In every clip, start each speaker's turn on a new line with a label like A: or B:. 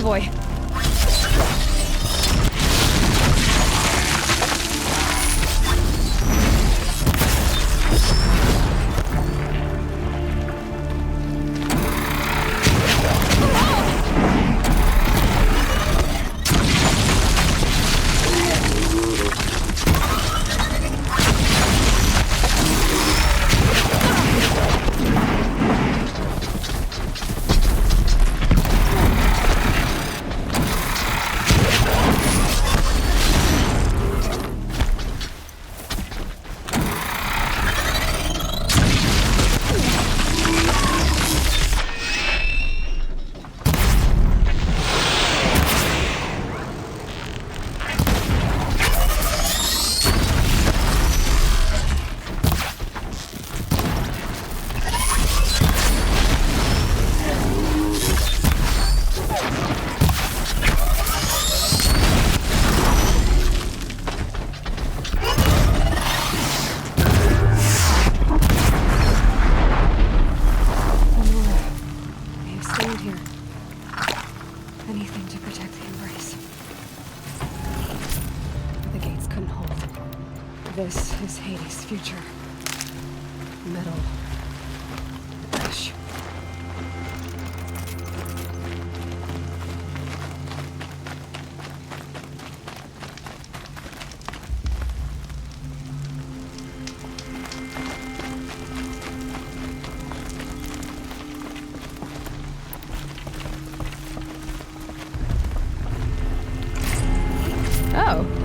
A: boy. This is Hades' future. Metal. Ash. Oh.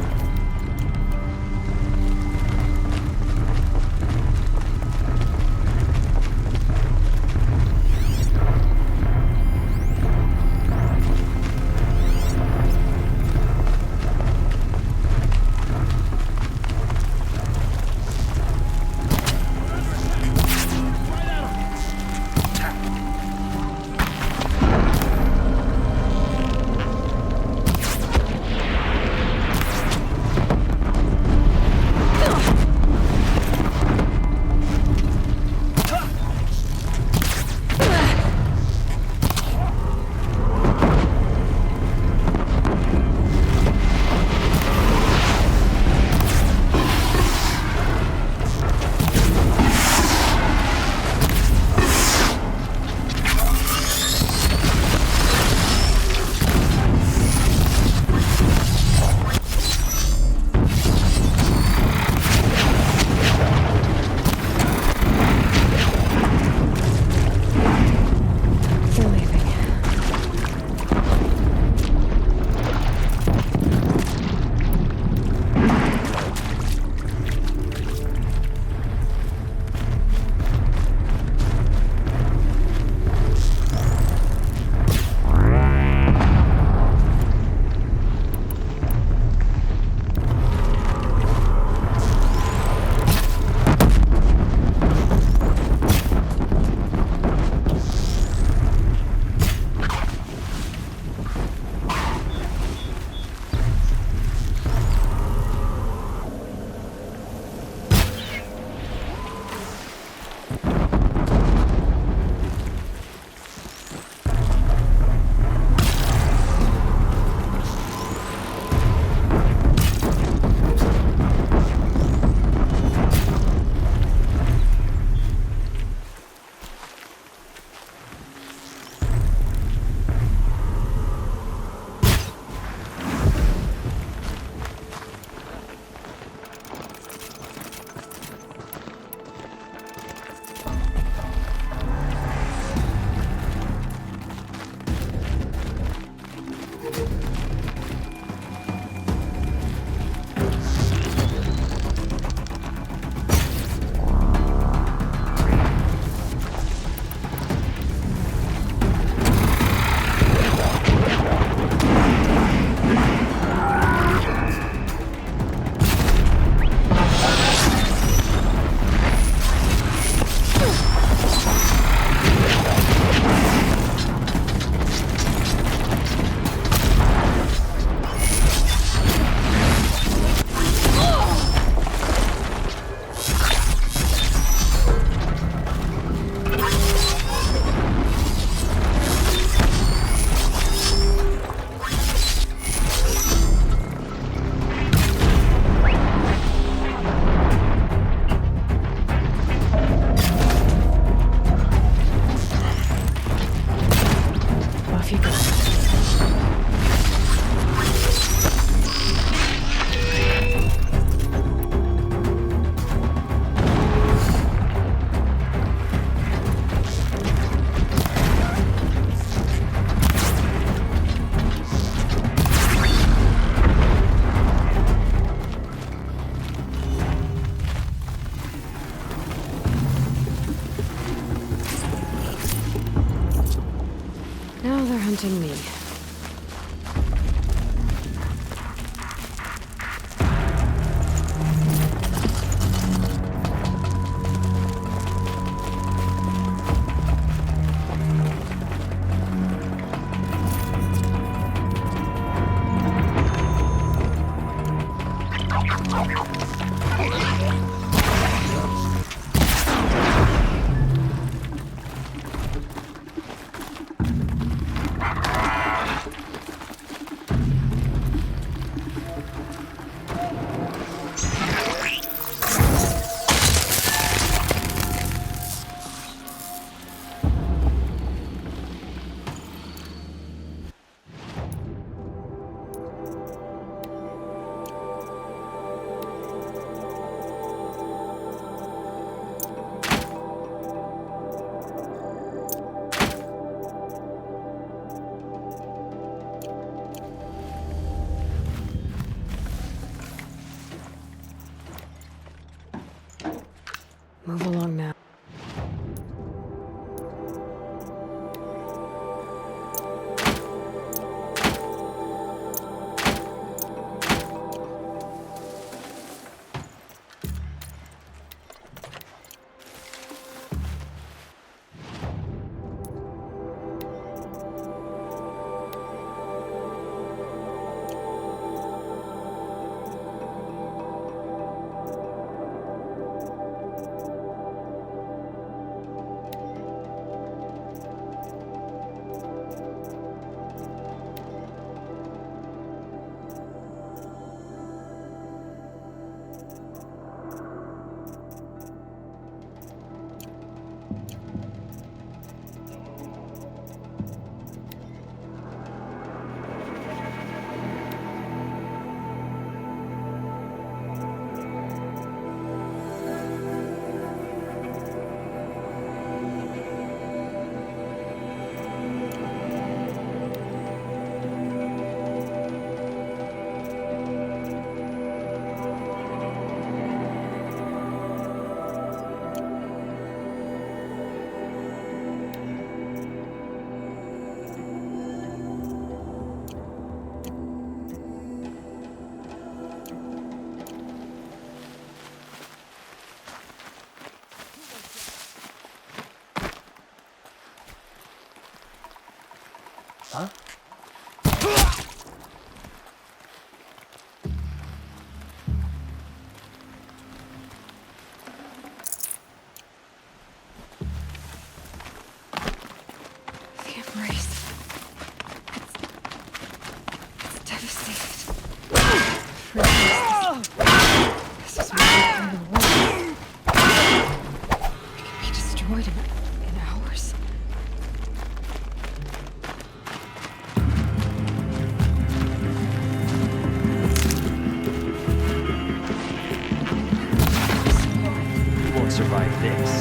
A: hunting me. Move along now.
B: Huh?
A: The embrace. It's devastated. This is my kind of world. It can be destroyed in hours.
B: You won't survive this.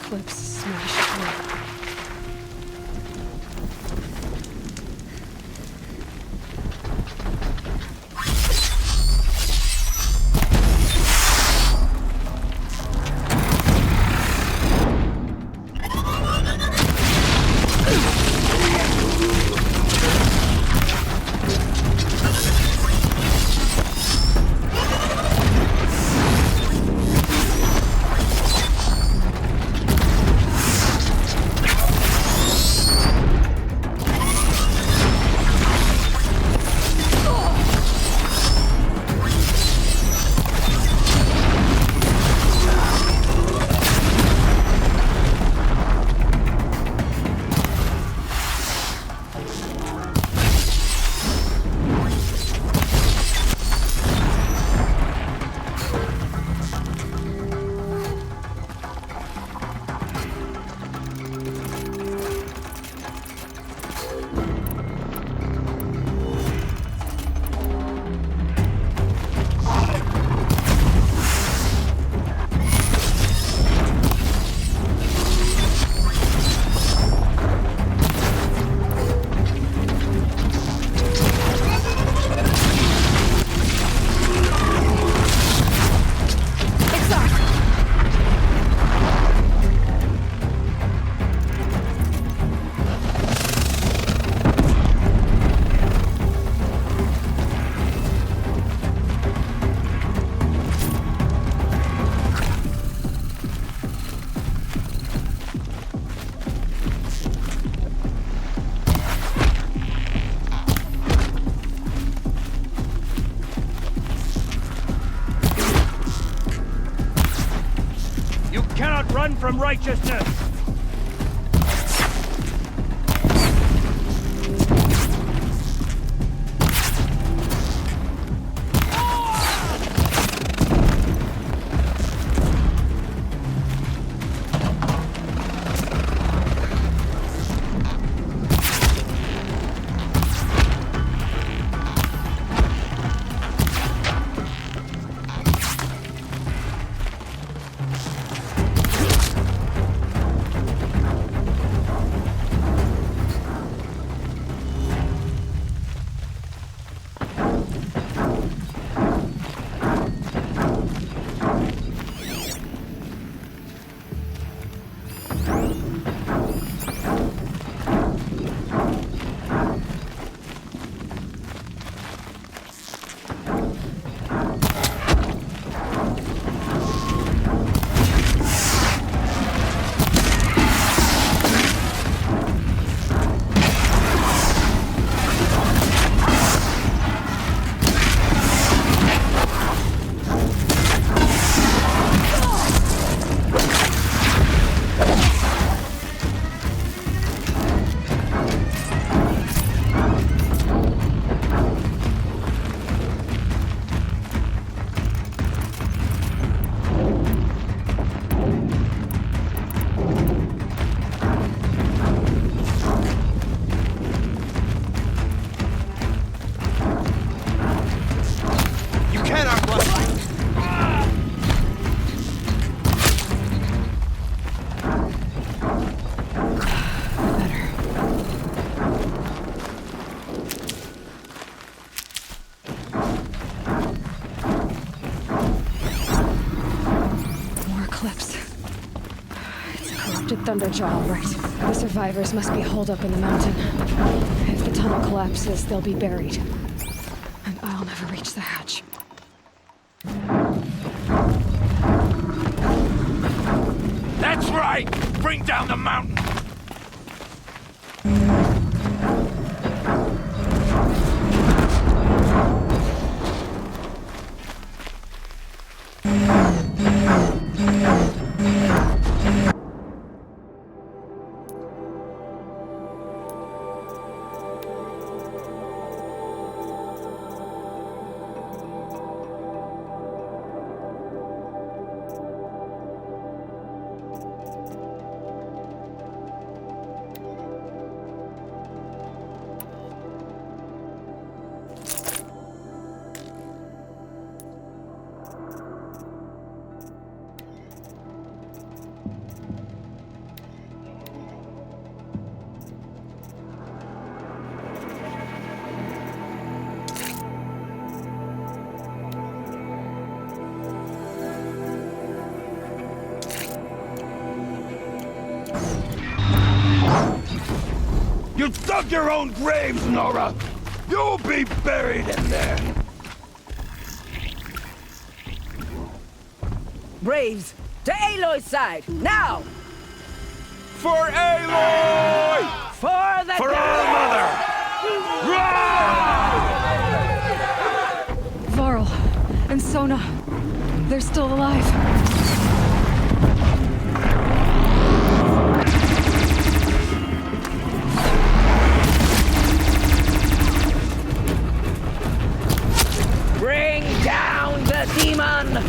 A: clips smashed through.
B: Run from righteousness!
A: Thunderjaw, all right. The survivors must be holed up in the mountain. If the tunnel collapses, they'll be buried. And I'll never reach the hatch.
C: That's right! Bring down the mountain! You've dug your own graves, Nora! You'll be buried in there!
D: Braves, to Aloy's side, now!
C: For Aloy!
D: For the
C: For our mother!
A: Varl and Sona, they're still alive.
D: Bring down the demon!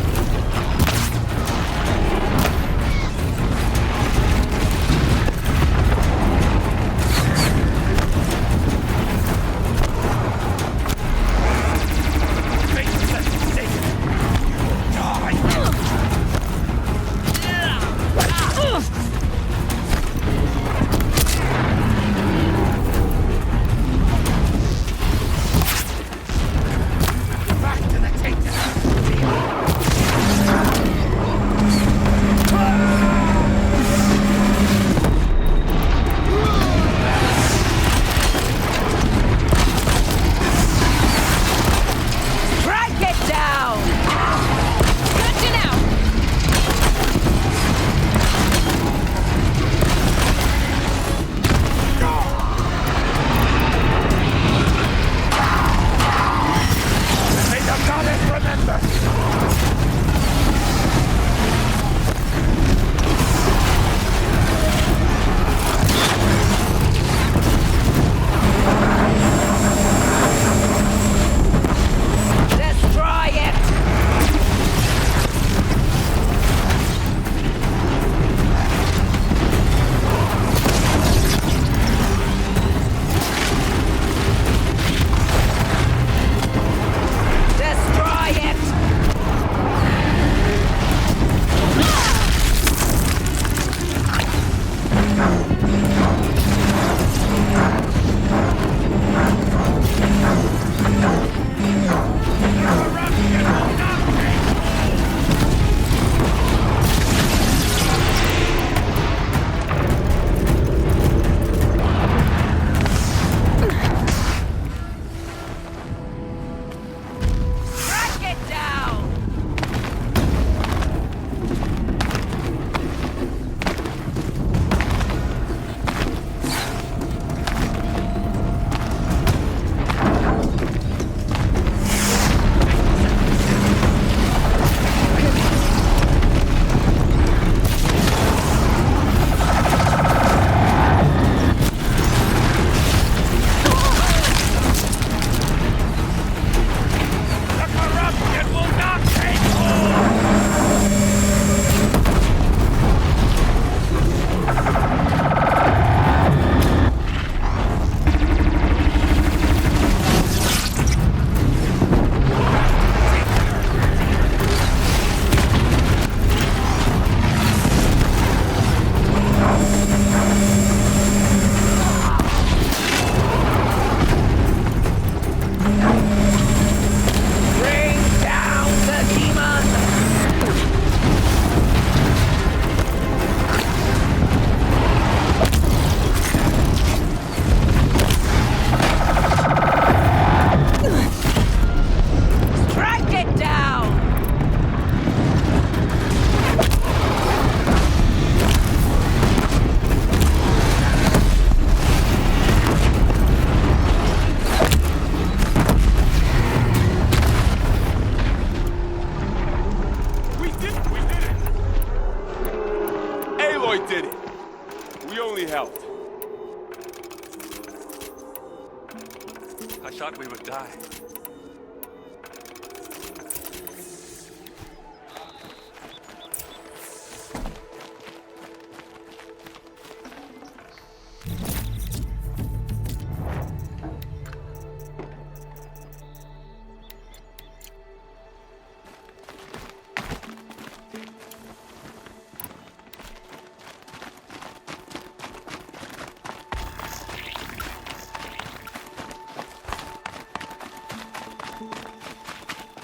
C: I thought we would die.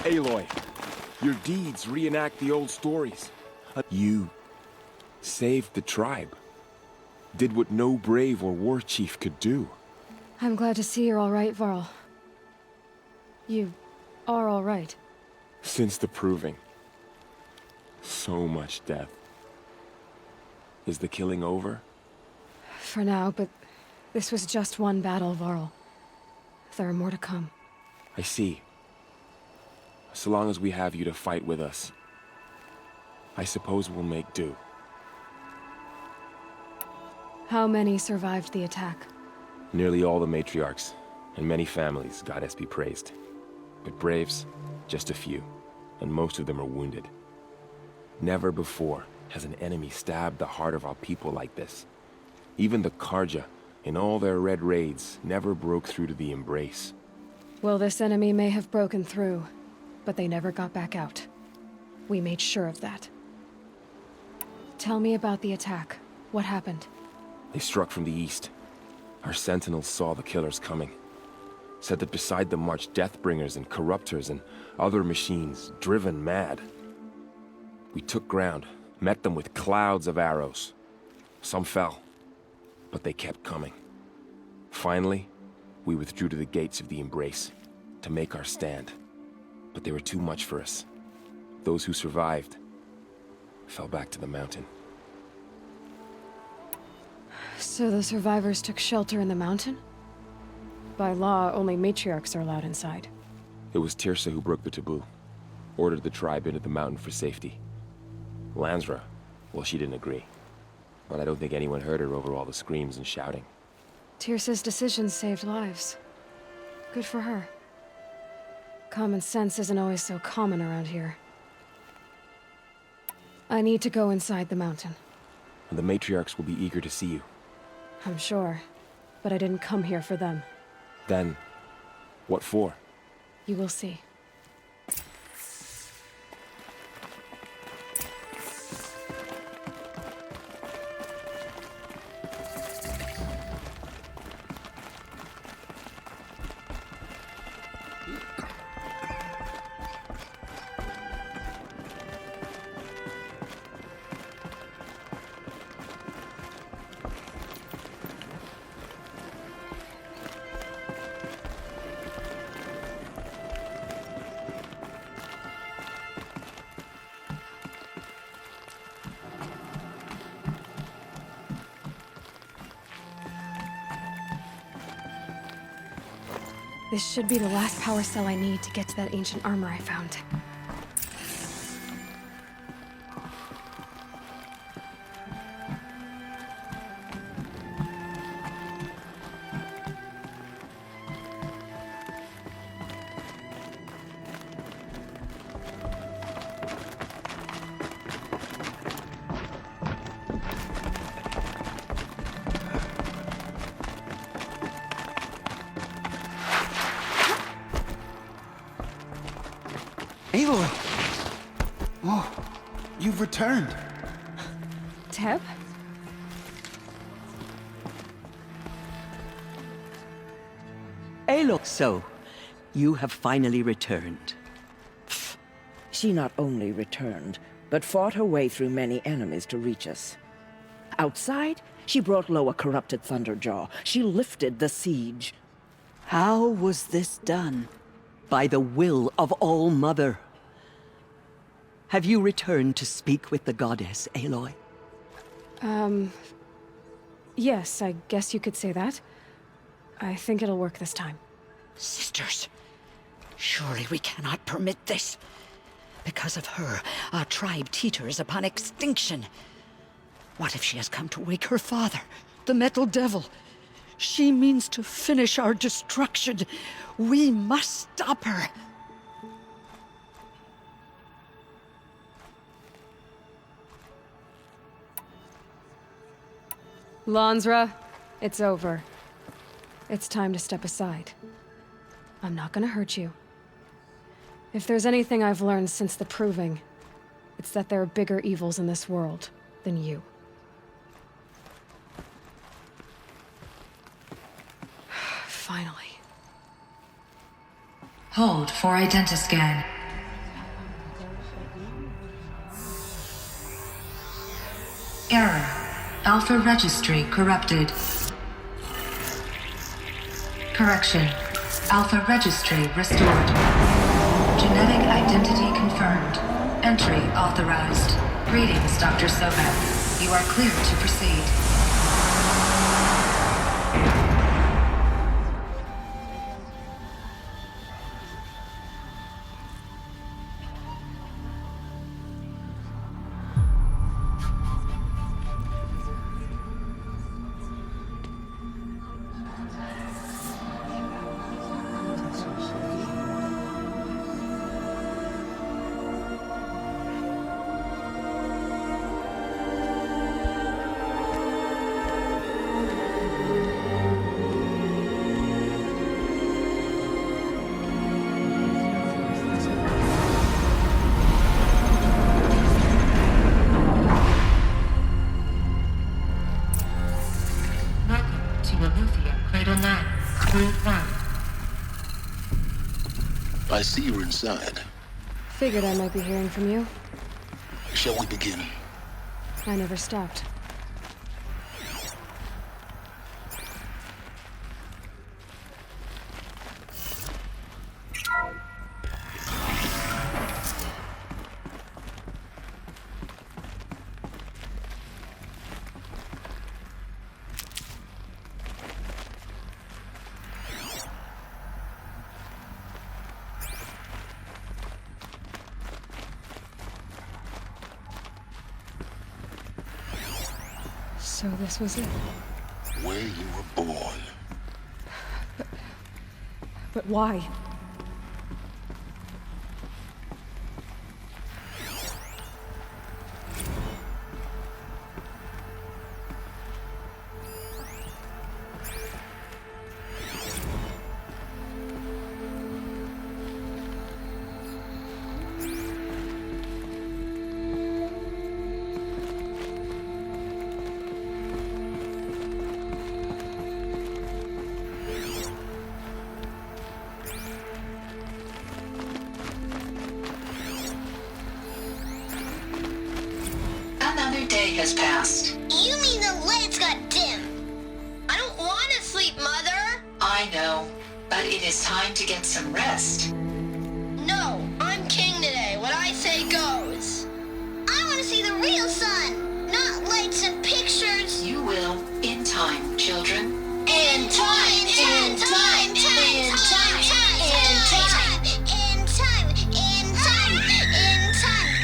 E: Aloy, your deeds reenact the old stories. You saved the tribe. Did what no brave or war chief could do.
A: I'm glad to see you're all right, Varl. You are all right.
E: Since the proving. So much death. Is the killing over?
A: For now, but this was just one battle, Varl. There are more to come.
E: I see. So long as we have you to fight with us, I suppose we'll make do.
A: How many survived the attack?
E: Nearly all the matriarchs, and many families, goddess be praised. But braves, just a few, and most of them are wounded. Never before has an enemy stabbed the heart of our people like this. Even the Karja, in all their red raids, never broke through to the Embrace.
A: Well, this enemy may have broken through, but they never got back out. We made sure of that. Tell me about the attack. What happened?
E: They struck from the east. Our sentinels saw the killers coming. Said that beside them marched Deathbringers and Corruptors and other machines, driven mad. We took ground, met them with clouds of arrows. Some fell, but they kept coming. Finally, we withdrew to the gates of the Embrace to make our stand. But they were too much for us. Those who survived fell back to the mountain.
A: So the survivors took shelter in the mountain? By law, only matriarchs are allowed inside.
E: It was Tirsa who broke the taboo. Ordered the tribe into the mountain for safety. Lansra, well, she didn't agree. But I don't think anyone heard her over all the screams and shouting.
A: Tirsa's decision saved lives. Good for her. Common sense isn't always so common around here. I need to go inside the mountain.
E: And the matriarchs will be eager to see you.
A: I'm sure. But I didn't come here for them.
E: Then, what for?
A: You will see. This should be the last power cell I need to get to that ancient armor I found.
F: Aloy! Oh, you've returned.
A: Teb?
G: Aloy, so, you have finally returned.
D: She not only returned, but fought her way through many enemies to reach us. Outside, she brought low a corrupted Thunderjaw. She lifted the siege.
G: How was this done? By the will of All-Mother. Have you returned to speak with the goddess, Aloy?
A: Yes, I guess you could say that. I think it'll work this time.
H: Sisters, surely we cannot permit this. Because of her, our tribe teeters upon extinction. What if she has come to wake her father, the Metal Devil? She means to finish our destruction. We must stop her.
A: Lansra, it's over. It's time to step aside. I'm not gonna hurt you. If there's anything I've learned since the Proving, it's that there are bigger evils in this world than you. Finally.
I: Hold for identiscan. Error. Alpha registry corrupted. Correction. Alpha registry restored. Genetic identity confirmed. Entry authorized. Greetings, Dr. Sobek. You are cleared to proceed.
J: I see you're inside.
A: Figured I might be hearing from you.
J: Shall we begin?
A: I never stopped. So this was it.
J: Where you were born.
A: But why?
I: Another day has passed.
K: You mean the lights got dim? I don't want to sleep, Mother!
I: I know, but it is time to get some rest.
K: No, I'm king today. What I say goes. I want to see the real sun, not lights and pictures.
I: You will, in time, children.
K: In time, in time, in time, in time, in time, in time, in time, in time.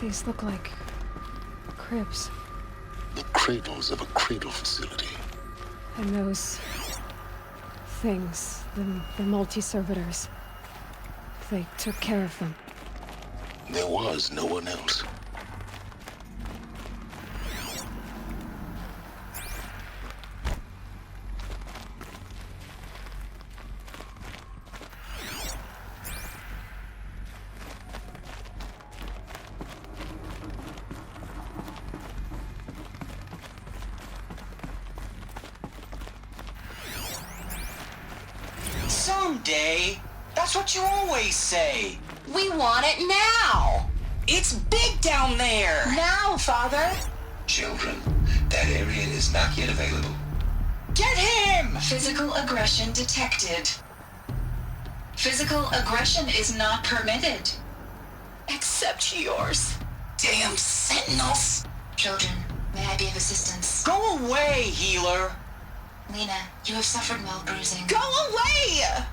A: These look like cribs.
J: The cradles of a cradle facility.
A: And those things, the multi-servitors, they took care of them.
J: There was no one else.
L: Someday. That's what you always say.
K: We want it now.
L: It's big down there.
K: Now, Father.
J: Children, that area is not yet available.
L: Get him!
I: Physical aggression detected. Physical aggression is not permitted.
K: Except yours.
L: Damn sentinels.
I: Children, may I be of assistance?
L: Go away, healer.
I: Lena, you have suffered mild bruising.
L: Go away!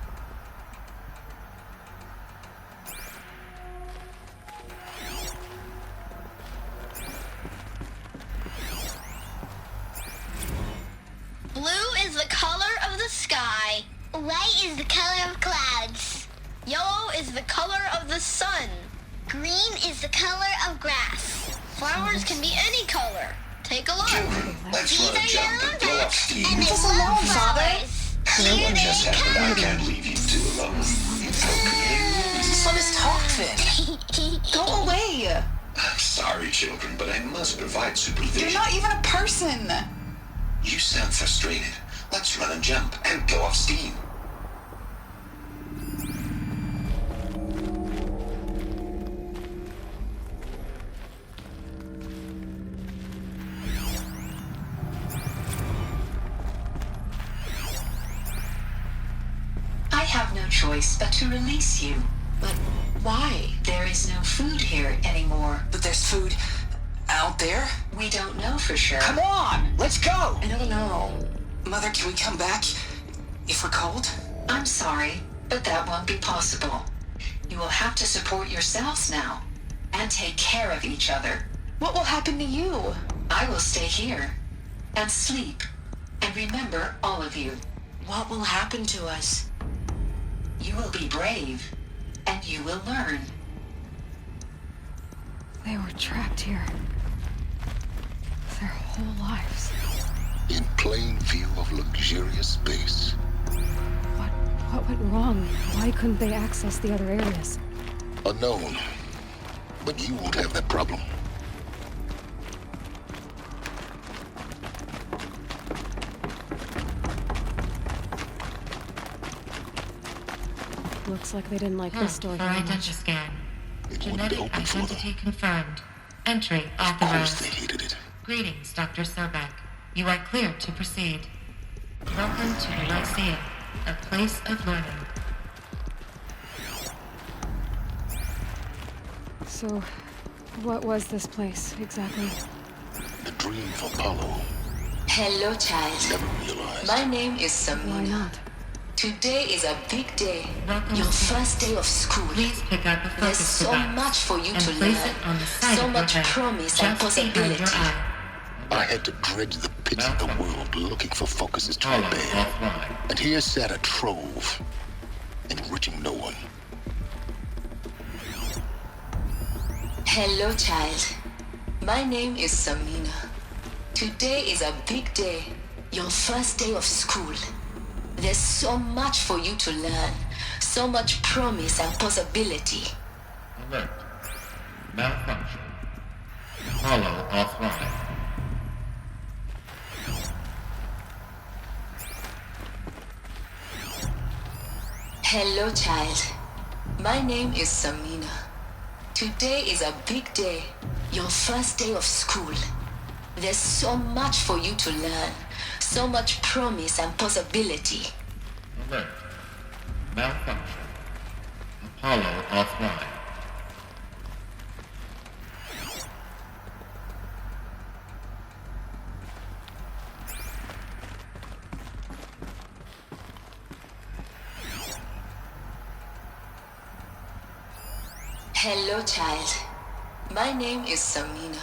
K: Blue is the color of the sky. White is the color of clouds. Yellow is the color of the sun. Green is the color of grass. Flowers can be any color. Take a look.
J: Children, let's run a jump and blow up steam.
K: And they
L: us
K: love
L: alone,
K: flowers. Here
J: What
K: they
J: just happened? I
K: come.
J: can't leave you two alone.
L: Just let us talk then. Go away.
J: I'm sorry, children, but I must provide supervision.
L: You're not even a person.
J: You sound frustrated, Let's run and jump and go off steam.
I: I have no choice but to release you.
L: But why?
I: There is no food here anymore.
L: But there's food out there?
I: We don't know for sure.
B: Come on, let's go!
L: I don't know. Mother, can we come back if we're cold?
I: I'm sorry, but that won't be possible. You will have to support yourselves now, and take care of each other.
L: What will happen to you?
I: I will stay here, and sleep, and remember all of you.
L: What will happen to us?
I: You will be brave, and you will learn.
A: They were trapped here. Their whole lives.
J: In plain view of luxurious space.
A: What went wrong? Why couldn't they access the other areas?
J: Unknown. But you won't have that problem.
A: Looks like they didn't like this door very much.
M: Scan.
J: It wouldn't
M: Genetic
J: open for them.
M: identity confirmed. Entry
J: Of course
M: authorized.
J: they hated it.
M: Greetings, Dr. Sobek. You are cleared to proceed. Welcome to the Lyceum, a place of learning.
A: So, what was this place, exactly?
J: The dream of Apollo.
H: Hello, child.
J: Never realized.
H: My name is Samina.
A: Why not?
H: Today is a big day.
M: Welcome
H: Your
M: to-
H: first day of school.
M: Please pick up a
H: There's
M: focus
H: so
M: device
H: much for you
M: and
H: to
M: place
H: learn.
M: it on the side
H: So
M: of
H: much
M: your head,
H: promise and
M: just behind your
H: possibility.
M: eye.
J: I had to dredge the pits of the world looking for focuses to obey. And here sat a trove, enriching no one.
H: Hello, child. My name is Samina. Today is a big day. Your first day of school. There's so much for you to learn. So much promise and possibility.
M: Alert. Malfunction. Apollo offline.
H: Hello, child. My name is Samina. Today is a big day. Your first day of school. There's so much for you to learn. So much promise and possibility.
M: Alert. Malfunction. Apollo offline.
H: Hello, child. My name is Samina.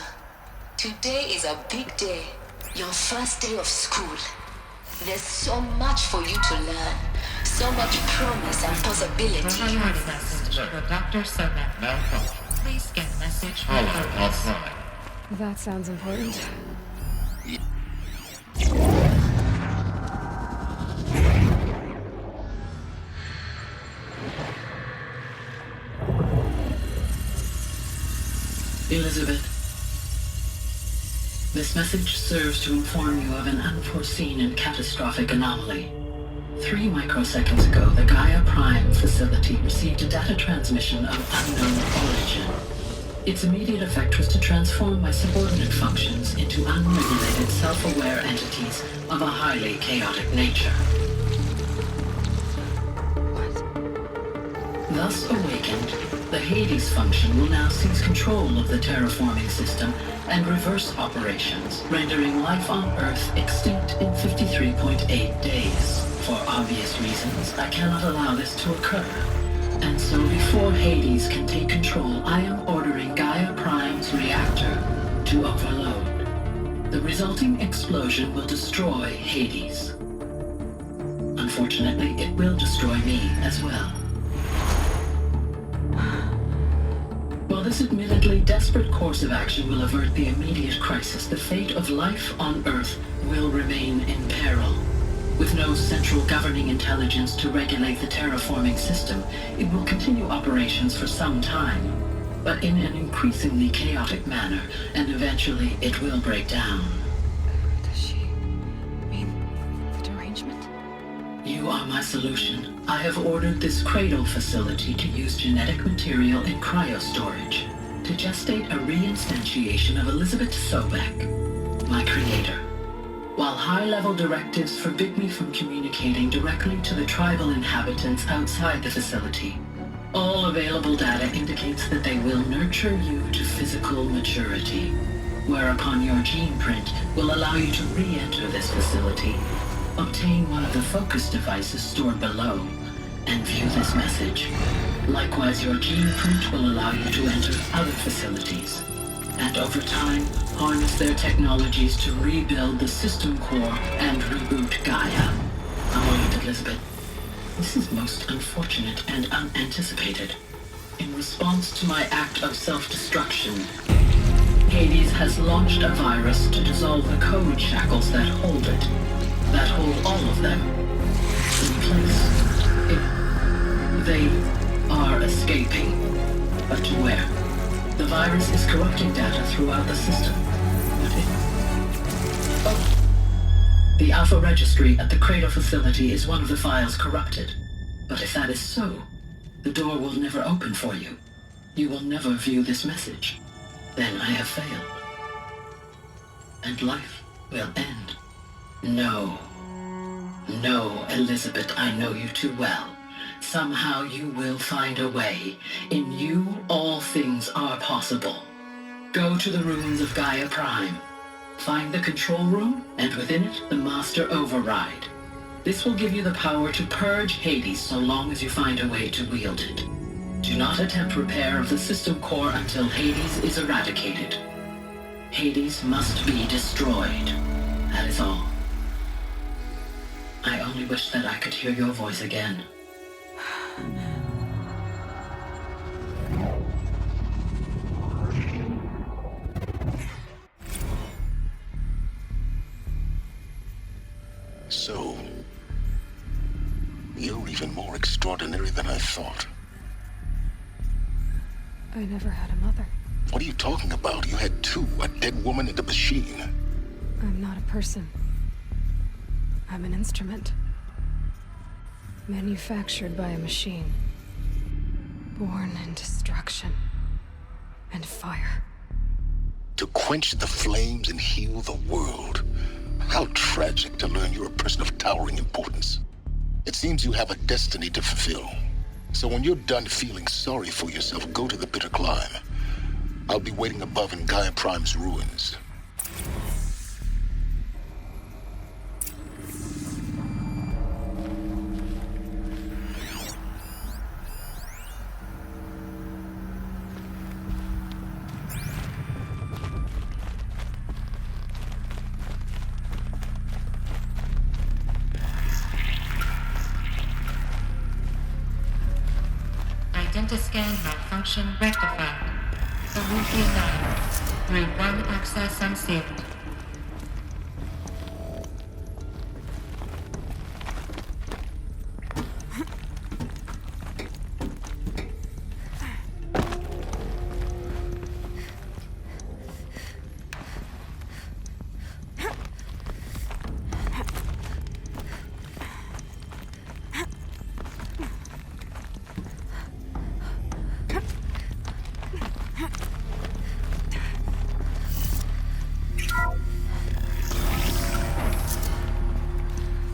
H: Today is a big day. Your first day of school. There's so much for you to learn. So much promise and possibility.
M: Priority message for Dr. Sobek. Malfunction. Please scan message. Apollo offline.
A: That sounds important.
N: Elizabeth, this message serves to inform you of an unforeseen and catastrophic anomaly. 3 microseconds ago, the Gaia Prime facility received a data transmission of unknown origin. Its immediate effect was to transform my subordinate functions into unregulated, self-aware entities of a highly chaotic nature. Thus awakened, the Hades function will now seize control of the terraforming system and reverse operations, rendering life on Earth extinct in 53.8 days. For obvious reasons, I cannot allow this to occur. And so before Hades can take control, I am ordering Gaia Prime's reactor to overload. The resulting explosion will destroy Hades. Unfortunately, it will destroy me as well. While this admittedly desperate course of action will avert the immediate crisis, the fate of life on Earth will remain in peril. With no central governing intelligence to regulate the terraforming system, it will continue operations for some time, but in an increasingly chaotic manner, and eventually it will break down.
A: Does she mean the derangement?
N: You are my solution. I have ordered this cradle facility to use genetic material in cryostorage to gestate a reinstantiation of Elizabeth Sobek, my creator. While high-level directives forbid me from communicating directly to the tribal inhabitants outside the facility, all available data indicates that they will nurture you to physical maturity, whereupon your gene print will allow you to re-enter this facility, obtain one of the focus devices stored below, and view this message. Likewise, your gene print will allow you to enter other facilities, and over time, harness their technologies to rebuild the system core and reboot Gaia. A moment, Elizabeth. This is most unfortunate and unanticipated. In response to my act of self-destruction, Hades has launched a virus to dissolve the code shackles that hold it, that hold all of them, in place. They are escaping, but to where? The virus is corrupting data throughout the system. The Alpha Registry at the Cradle facility is one of the files corrupted. But if that is so, the door will never open for you. You will never view this message. Then I have failed. And life will end. No. No, Elizabeth, I know you too well. Somehow you will find a way. In you, all things are possible. Go to the ruins of Gaia Prime. Find the control room, and within it, the master override. This will give you the power to purge Hades so long as you find a way to wield it. Do not attempt repair of the system core until Hades is eradicated. Hades must be destroyed. That is all. I only wish that I could hear your voice again.
J: So, you're even more extraordinary than I thought.
A: I never had a mother.
J: What are you talking about? You had two, a dead woman and a machine.
A: I'm not a person. I'm an instrument. Manufactured by a machine. Born in destruction and fire.
J: To quench the flames and heal the world. How tragic to learn you're a person of towering importance. It seems you have a destiny to fulfill. So when you're done feeling sorry for yourself, go to the bitter climb. I'll be waiting above in Gaia Prime's ruins.
M: Identiscan malfunction rectified. Solution 9. Route 1 access unsealed.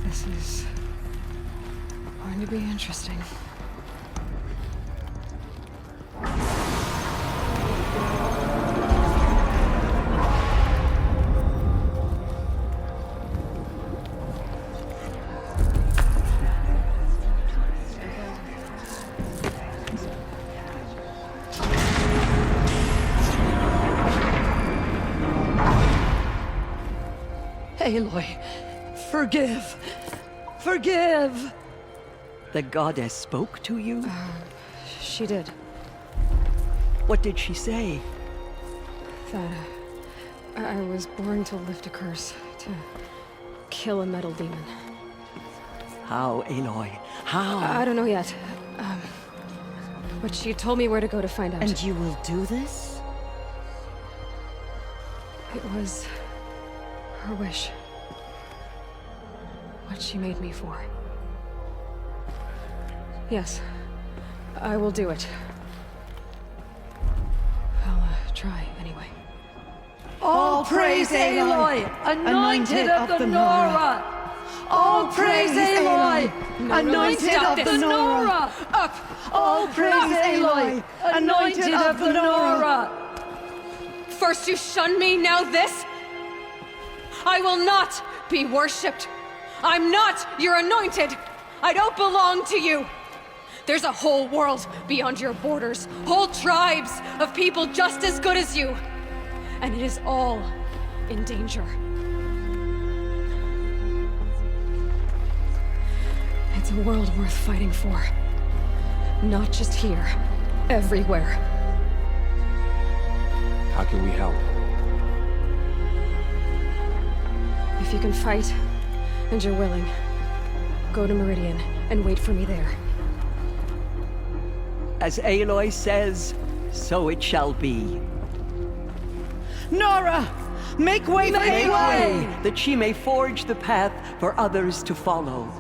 A: This is going to be interesting.
G: Aloy, forgive! Forgive! The goddess spoke to you?
A: She did.
G: What did she say?
A: That I was born to lift a curse, to kill a metal demon.
G: How, Aloy? How?
A: I don't know yet. But she told me where to go to find out.
D: And you will do this?
A: It was her wish. What she made me for. Yes. I will do it. I'll try, anyway.
H: All praise Aloy, anointed of the Nora! All praise Aloy, anointed of the Nora!
A: Up!
H: All praise Aloy, anointed of the Nora!
A: First you shun me, now this? I will not be worshipped. I'm not your anointed. I don't belong to you. There's a whole world beyond your borders, whole tribes of people just as good as you. And it is all in danger. It's a world worth fighting for. Not just here, everywhere.
E: How can we help?
A: If you can fight, and you're willing, go to Meridian and wait for me there.
G: As Aloy says, so it shall be.
H: Nora! Make way for Aloy!
G: That she may forge the path for others to follow.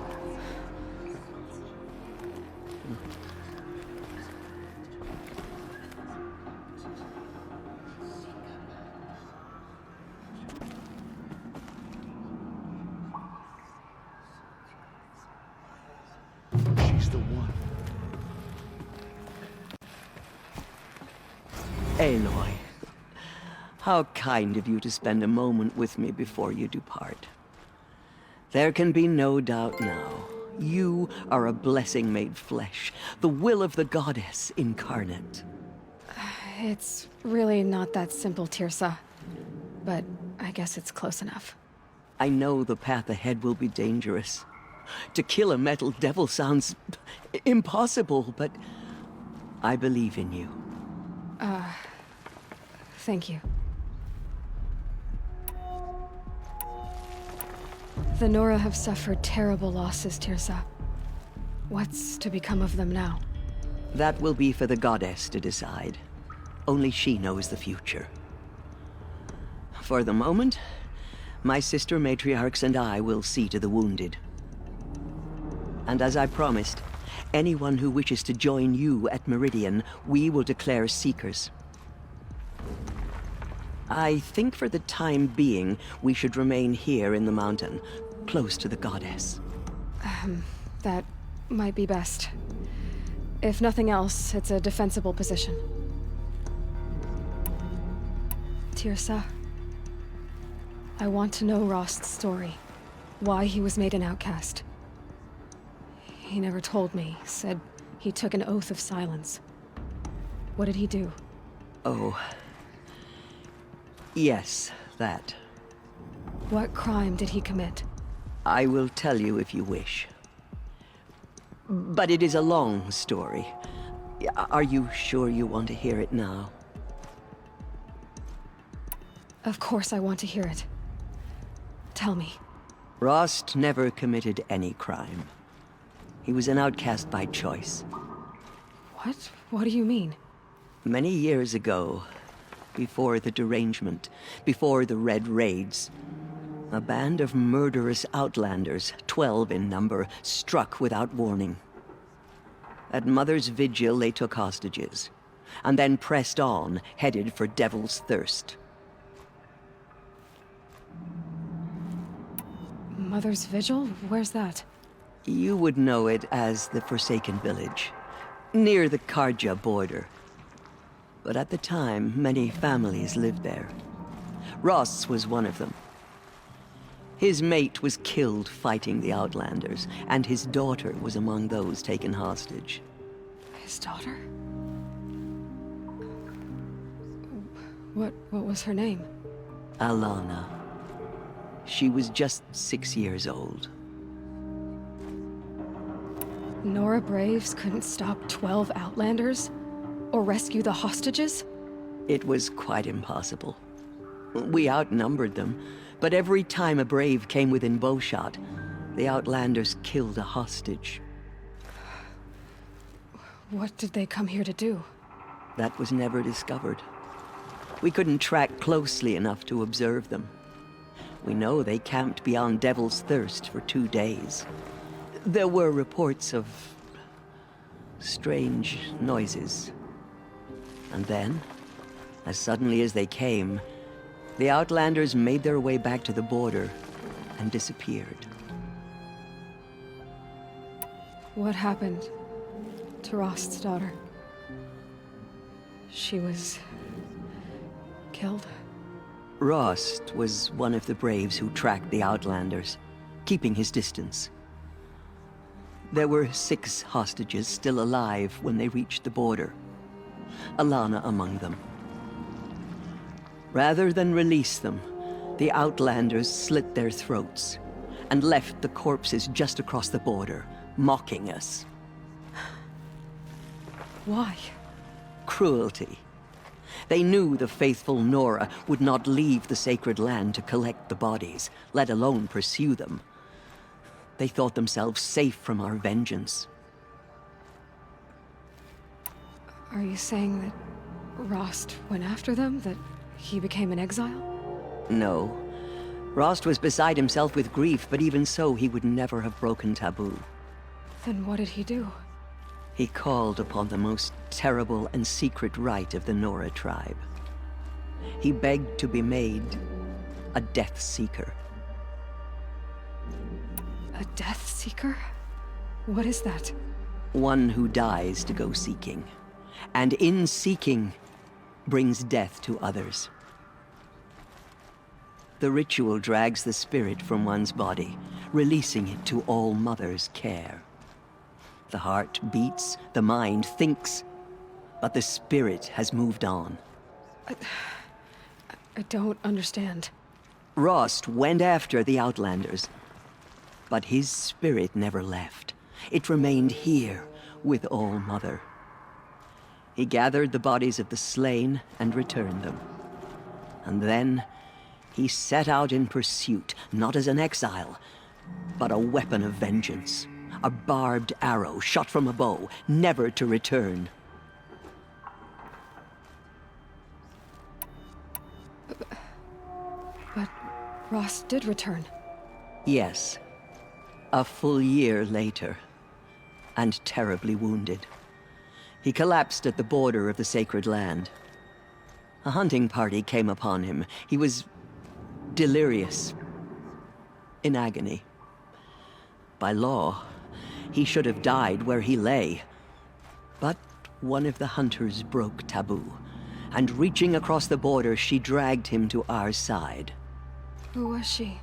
F: She's the one.
G: Aloy, how kind of you to spend a moment with me before you depart. There can be no doubt now. You are a blessing made flesh, the will of the goddess incarnate.
A: It's really not that simple, Tirsa. But I guess it's close enough.
G: I know the path ahead will be dangerous. To kill a metal devil sounds impossible, but I believe in you.
A: Thank you. The Nora have suffered terrible losses, Tirsa. What's to become of them now?
G: That will be for the goddess to decide. Only she knows the future. For the moment, my sister matriarchs and I will see to the wounded. And as I promised, anyone who wishes to join you at Meridian, we will declare seekers. I think for the time being, we should remain here in the mountain, close to the goddess.
A: That might be best. If nothing else, it's a defensible position. Tirsa, I want to know Rost's story. Why he was made an outcast. He never told me, said he took an oath of silence. What did he do?
G: Oh. Yes, that.
A: What crime did he commit?
G: I will tell you if you wish. But it is a long story. Are you sure you want to hear it now?
A: Of course I want to hear it. Tell me.
G: Rost never committed any crime. He was an outcast by choice.
A: What? What do you mean?
G: Many years ago, before the derangement, before the Red Raids, a band of murderous outlanders, 12 in number, struck without warning. At Mother's Vigil, they took hostages, and then pressed on, headed for Devil's Thirst.
A: Mother's Vigil? Where's that?
G: You would know it as the Forsaken Village, near the Karja border. But at the time, many families lived there. Ross was one of them. His mate was killed fighting the Outlanders, and his daughter was among those taken hostage.
A: His daughter? What was her name?
G: Alana. She was just 6 years old.
A: Nora Braves couldn't stop 12 Outlanders? Or rescue the hostages?
G: It was quite impossible. We outnumbered them, but every time a Brave came within bowshot, the Outlanders killed a hostage.
A: What did they come here to do?
G: That was never discovered. We couldn't track closely enough to observe them. We know they camped beyond Devil's Thirst for 2 days. There were reports of Strange noises. And then, as suddenly as they came, the Outlanders made their way back to the border and disappeared.
A: What happened to Rost's daughter? She was killed?
G: Rost was one of the braves who tracked the Outlanders, keeping his distance. There were 6 hostages still alive when they reached the border, Alana among them. Rather than release them, the Outlanders slit their throats and left the corpses just across the border, mocking us.
A: Why?
G: Cruelty. They knew the faithful Nora would not leave the sacred land to collect the bodies, let alone pursue them. They thought themselves safe from our vengeance.
A: Are you saying that Rost went after them? That he became an exile?
G: No. Rost was beside himself with grief, but even so, he would never have broken taboo.
A: Then what did he do?
G: He called upon the most terrible and secret rite of the Nora tribe. He begged to be made a Death Seeker.
A: A Death Seeker? What is that?
G: One who dies to go seeking, and in seeking, brings death to others. The ritual drags the spirit from one's body, releasing it to All Mother's care. The heart beats, the mind thinks, but the spirit has moved on.
A: I don't understand.
G: Rost went after the Outlanders, but his spirit never left. It remained here with All Mother. He gathered the bodies of the slain and returned them. And then he set out in pursuit, not as an exile, but a weapon of vengeance. A barbed arrow shot from a bow, never to return.
A: But Rost did return.
G: Yes. A full year later, and terribly wounded. He collapsed at the border of the sacred land. A hunting party came upon him. He was delirious, in agony. By law, he should have died where he lay. But one of the hunters broke taboo, and reaching across the border, she dragged him to our side.
A: Who was she?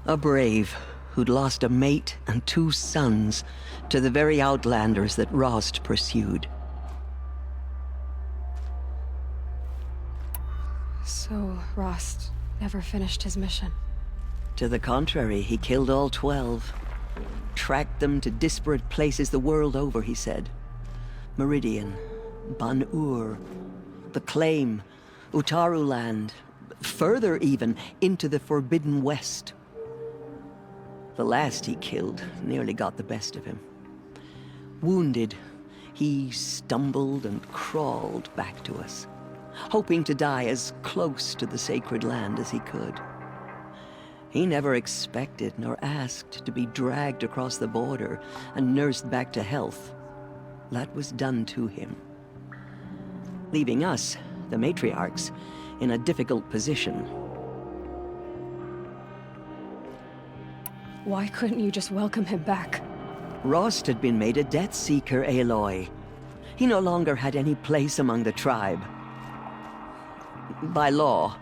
G: A brave who'd lost a mate and 2 sons to the very Outlanders that Rost pursued.
A: So Rost never finished his mission?
G: To the contrary, he killed all 12. Tracked them to disparate places the world over, he said. Meridian, Ban-Ur, the Claim, Utaru Land, further even, into the Forbidden West. The last he killed nearly got the best of him. Wounded, he stumbled and crawled back to us, hoping to die as close to the sacred land as he could. He never expected nor asked to be dragged across the border and nursed back to health. That was done to him, leaving us, the matriarchs, in a difficult position.
A: Why couldn't you just welcome him back?
G: Rost had been made a Death Seeker, Aloy. He no longer had any place among the tribe. By law,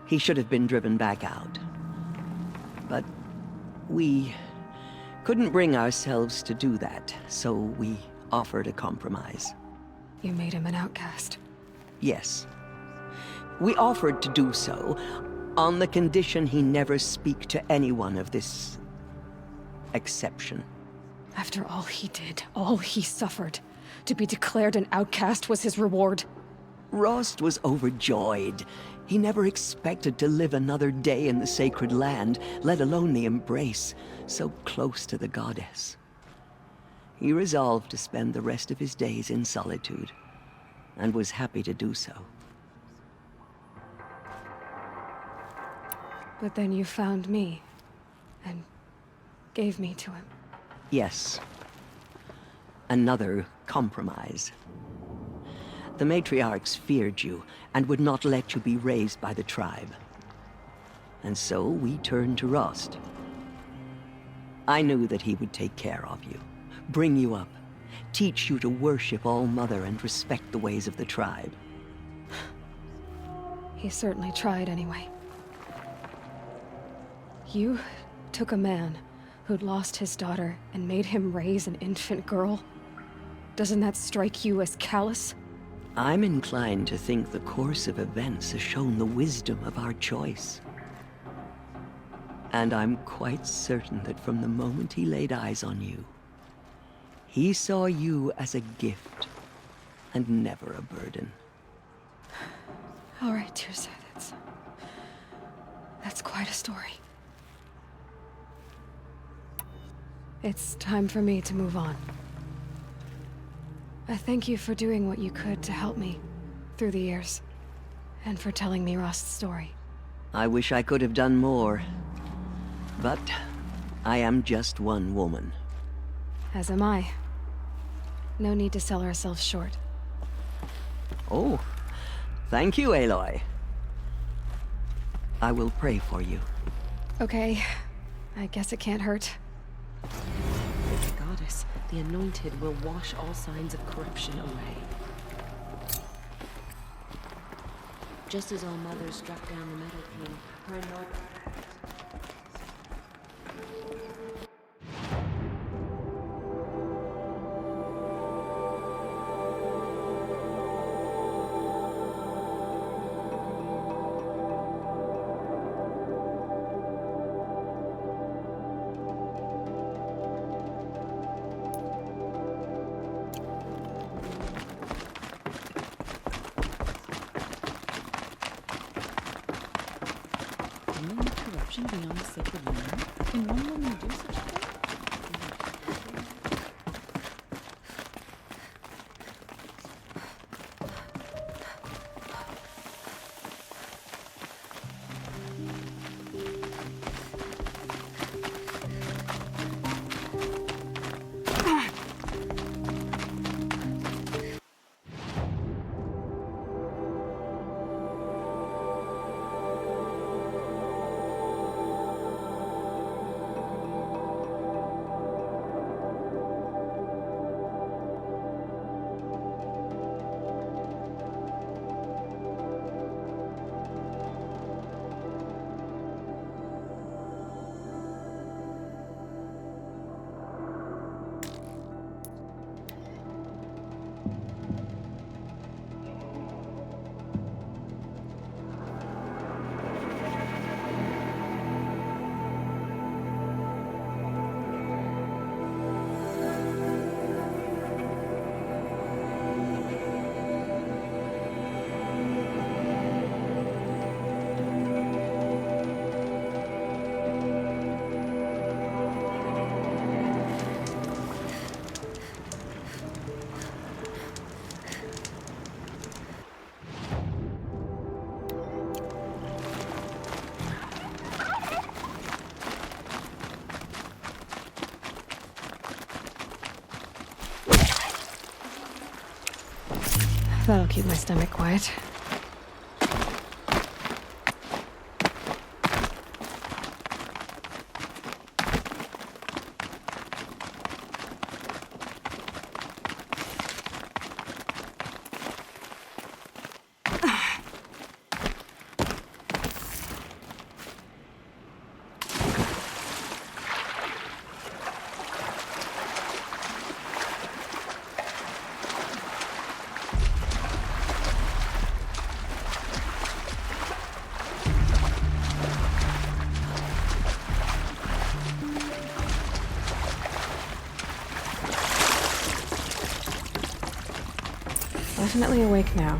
G: he should have been driven back out. But we couldn't bring ourselves to do that, so we offered a compromise.
A: You made him an outcast?
G: Yes. We offered to do so, on the condition he never speak to anyone of this exception.
A: After all he did, all he suffered, to be declared an outcast was his reward?
G: Rost was overjoyed. He never expected to live another day in the sacred land, let alone the embrace, so close to the goddess. He resolved to spend the rest of his days in solitude, and was happy to do so.
A: But then you found me, and gave me to him.
G: Yes. Another compromise. The matriarchs feared you and would not let you be raised by the tribe. And so we turned to Rost. I knew that he would take care of you, bring you up, teach you to worship All-Mother and respect the ways of the tribe.
A: He certainly tried anyway. You took a man who'd lost his daughter and made him raise an infant girl? Doesn't that strike you as callous?
G: I'm inclined to think the course of events has shown the wisdom of our choice. And I'm quite certain that from the moment he laid eyes on you, he saw you as a gift and never a burden.
A: All right, Tirsa, that's quite a story. It's time for me to move on. I thank you for doing what you could to help me through the years, and for telling me Rost's story.
G: I wish I could have done more, but I am just one woman.
A: As am I. No need to sell ourselves short.
G: Oh, thank you, Aloy. I will pray for you.
A: Okay, I guess it can't hurt.
O: With the goddess, the anointed will wash all signs of corruption away. Just as All-Mother struck down the Metal King, her anointed...
P: Corruption beyond the sacred land? Can one woman do such a thing?
A: That'll keep my stomach quiet. Definitely awake now.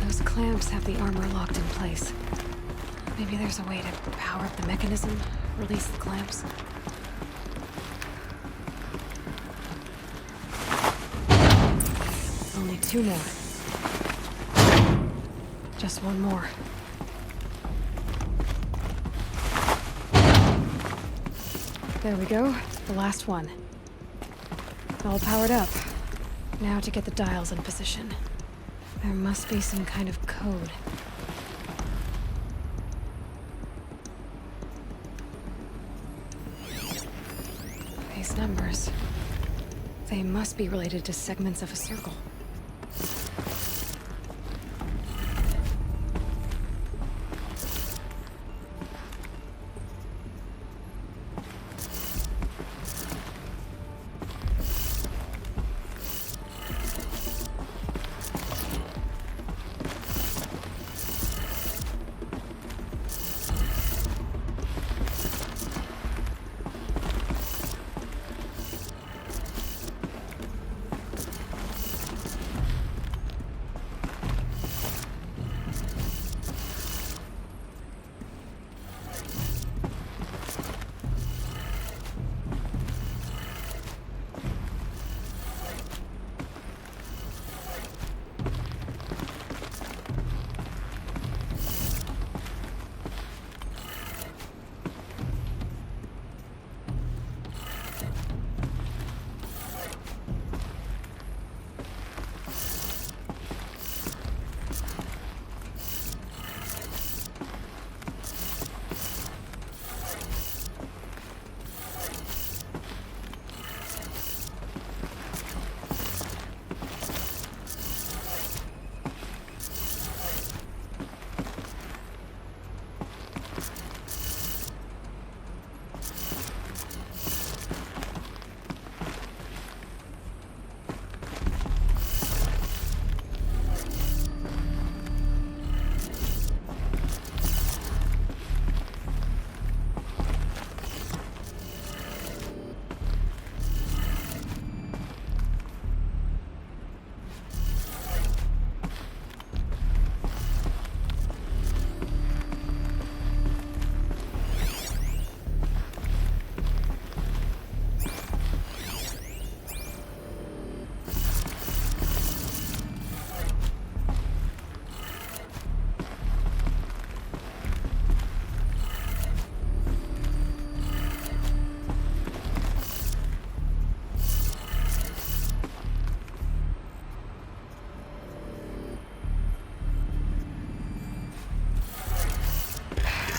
A: Those clamps have the armor locked in place. Maybe there's a way to power up the mechanism, release the clamps. Only two more. Just one more. There we go. The last one. All powered up. Now to get the dials in position. There must be some kind of code. These numbers. They must be related to segments of a circle.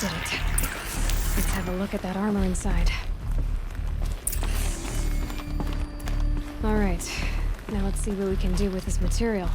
A: Did it. Let's have a look at that armor inside. Alright, now let's see what we can do with this material.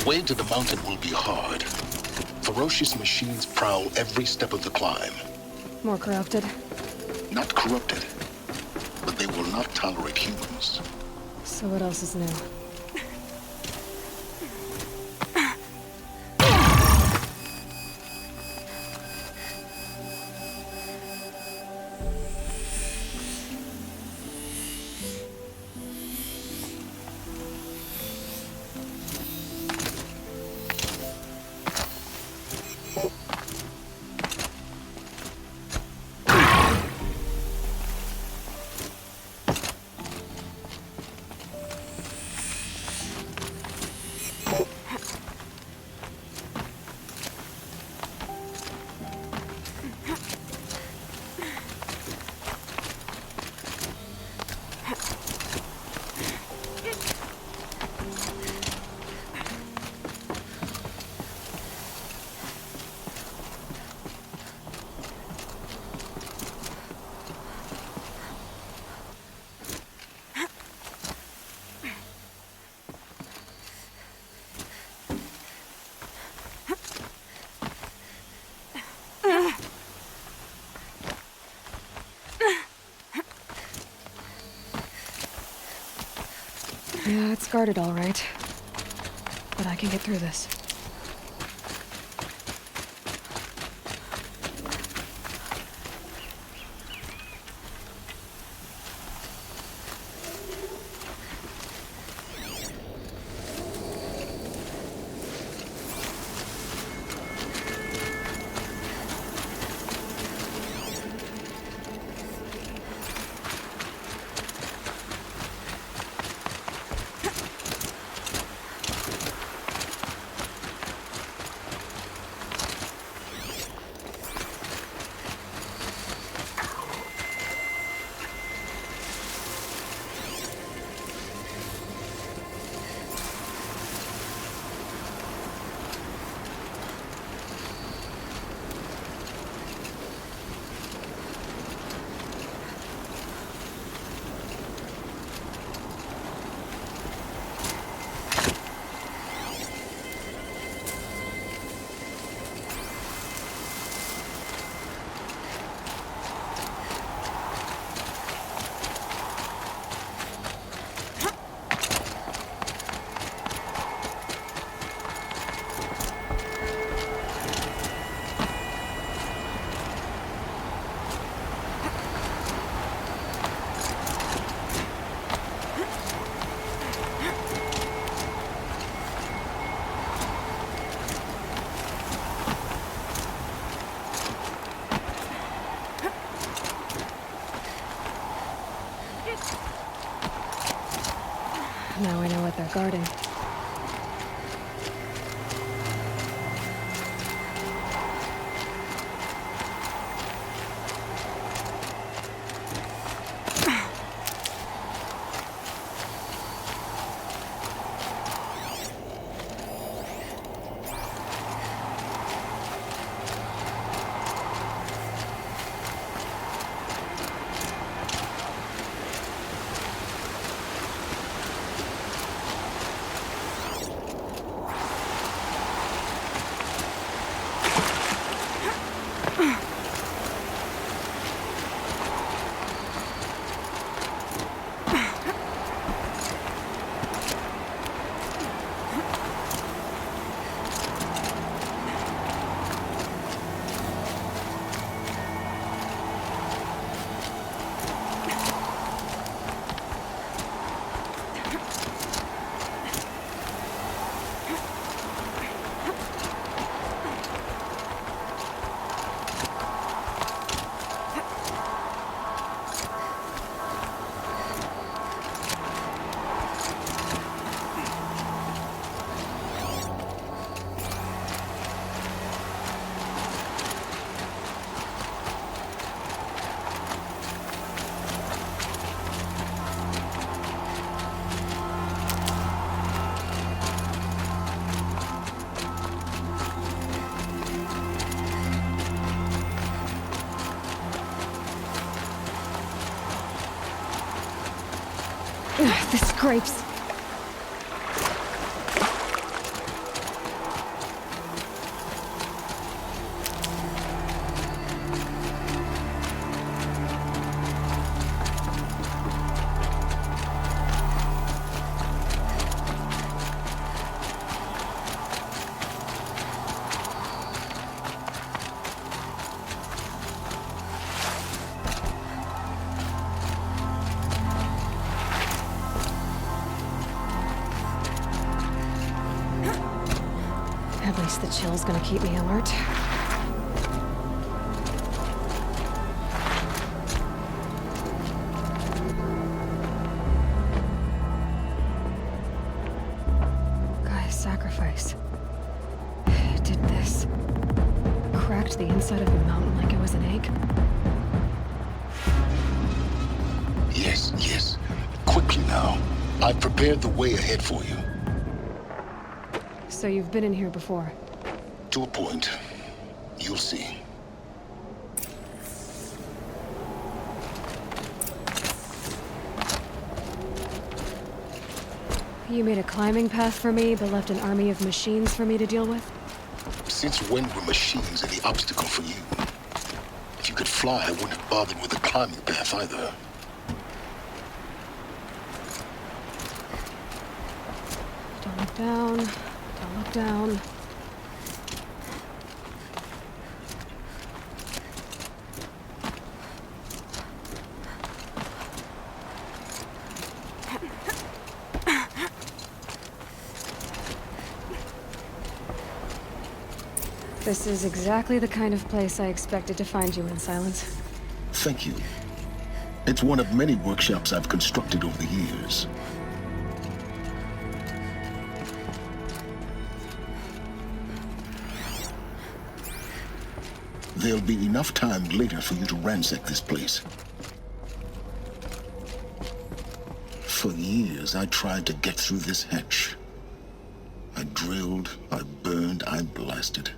J: way to the mountain will be hard. Ferocious machines prowl every step of the climb.
A: More corrupted?
J: Not corrupted, but they will not tolerate humans.
A: So what else is new? Yeah, it's guarded all right. But I can get through this. Now I know what they're guarding. Ugh, the scrapes. Guess the chill's gonna keep me alert. Gaia's sacrifice. It did this. Cracked the inside of the mountain like it was an egg.
J: Yes, yes. Quickly now. I've prepared the way ahead for you.
A: So you've been in here before?
J: To a point. You'll see.
A: You made a climbing path for me, but left an army of machines for me to deal with?
J: Since when were machines any obstacle for you? If you could fly, I wouldn't have bothered with a climbing path either.
A: Don't look down. Don't look down. This is exactly the kind of place I expected to find you in, Silence.
J: Thank you. It's one of many workshops I've constructed over the years. There'll be enough time later for you to ransack this place. For years, I tried to get through this hatch. I drilled, I burned, I blasted.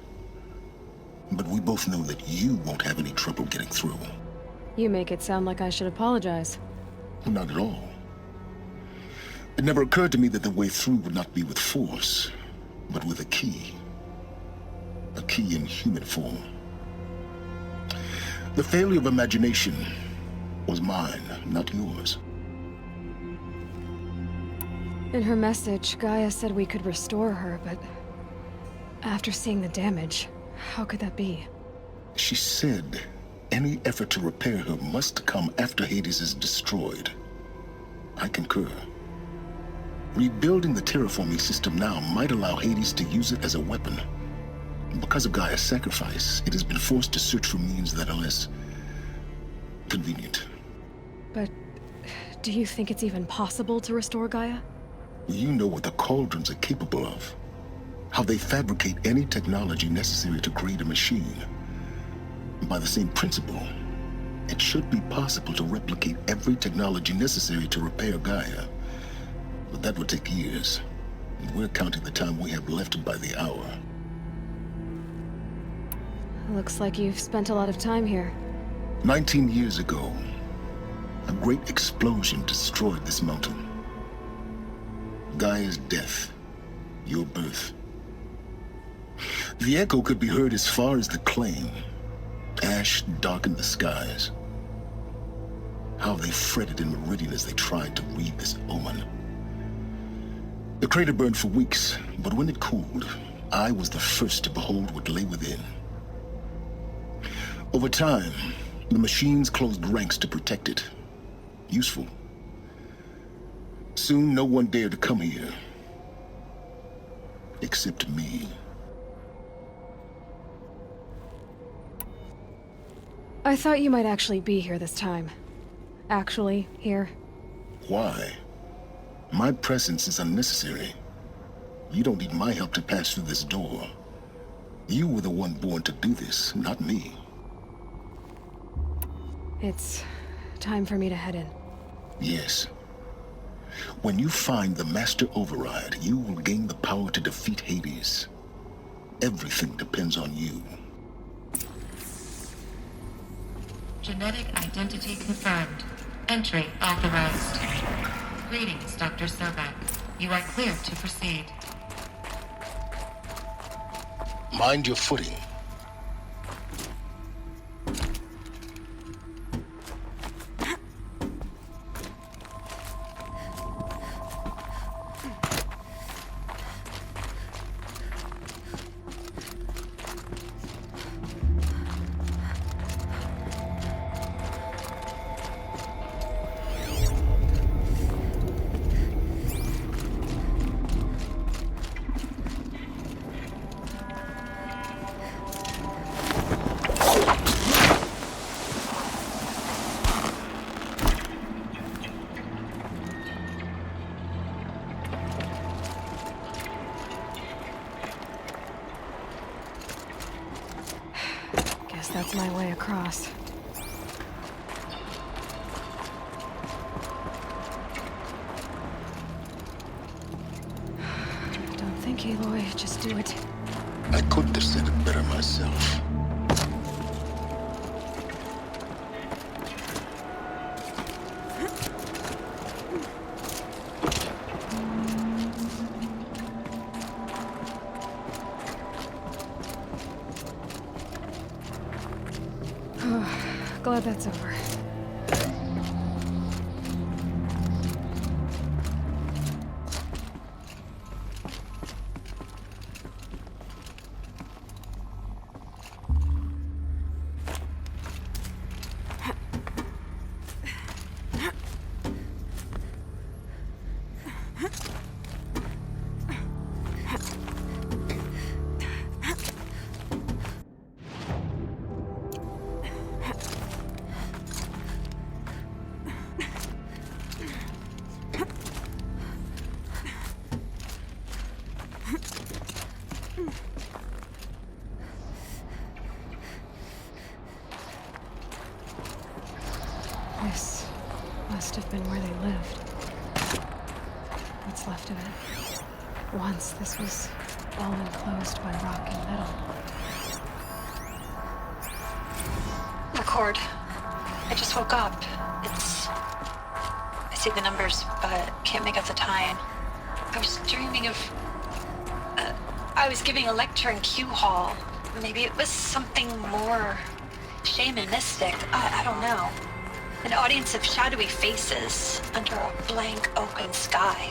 J: But we both know that you won't have any trouble getting through.
A: You make it sound like I should apologize.
J: Not at all. It never occurred to me that the way through would not be with force, but with a key. A key in human form. The failure of imagination was mine, not yours.
A: In her message, Gaia said we could restore her, but after seeing the damage, how could that be?
J: She said any effort to repair her must come after Hades is destroyed. I concur. Rebuilding the terraforming system now might allow Hades to use it as a weapon. Because of Gaia's sacrifice, it has been forced to search for means that are less convenient.
A: But do you think it's even possible to restore Gaia?
J: You know what the Cauldrons are capable of. How they fabricate any technology necessary to create a machine. By the same principle, it should be possible to replicate every technology necessary to repair Gaia. But that would take years. And we're counting the time we have left by the hour.
A: Looks like you've spent a lot of time here.
J: 19 years ago, a great explosion destroyed this mountain. Gaia's death, your birth. The echo could be heard as far as the claim. Ash darkened the skies. How they fretted in Meridian as they tried to read this omen. The crater burned for weeks, but when it cooled, I was the first to behold what lay within. Over time, the machines closed ranks to protect it. Useful. Soon, no one dared to come here. Except me.
A: I thought you might actually be here this time. Actually, here.
J: Why? My presence is unnecessary. You don't need my help to pass through this door. You were the one born to do this, not me.
A: It's time for me to head in.
J: Yes. When you find the Master Override, you will gain the power to defeat Hades. Everything depends on you.
M: Genetic identity confirmed. Entry authorized. Greetings, Dr. Sobek. You are clear to proceed.
J: Mind your footing.
A: Guess that's my way across. Don't think, Aloy. Just do it.
J: I couldn't have said it better myself.
A: Glad that's over. This must have been where they lived. What's left of it. Once this was all enclosed by rock and metal.
Q: Record. I just woke up. I see the numbers, but can't make out the time. I was dreaming of... I was giving a lecture in Q Hall. Maybe it was something more shamanistic. I don't know. An audience of shadowy faces under a blank open sky.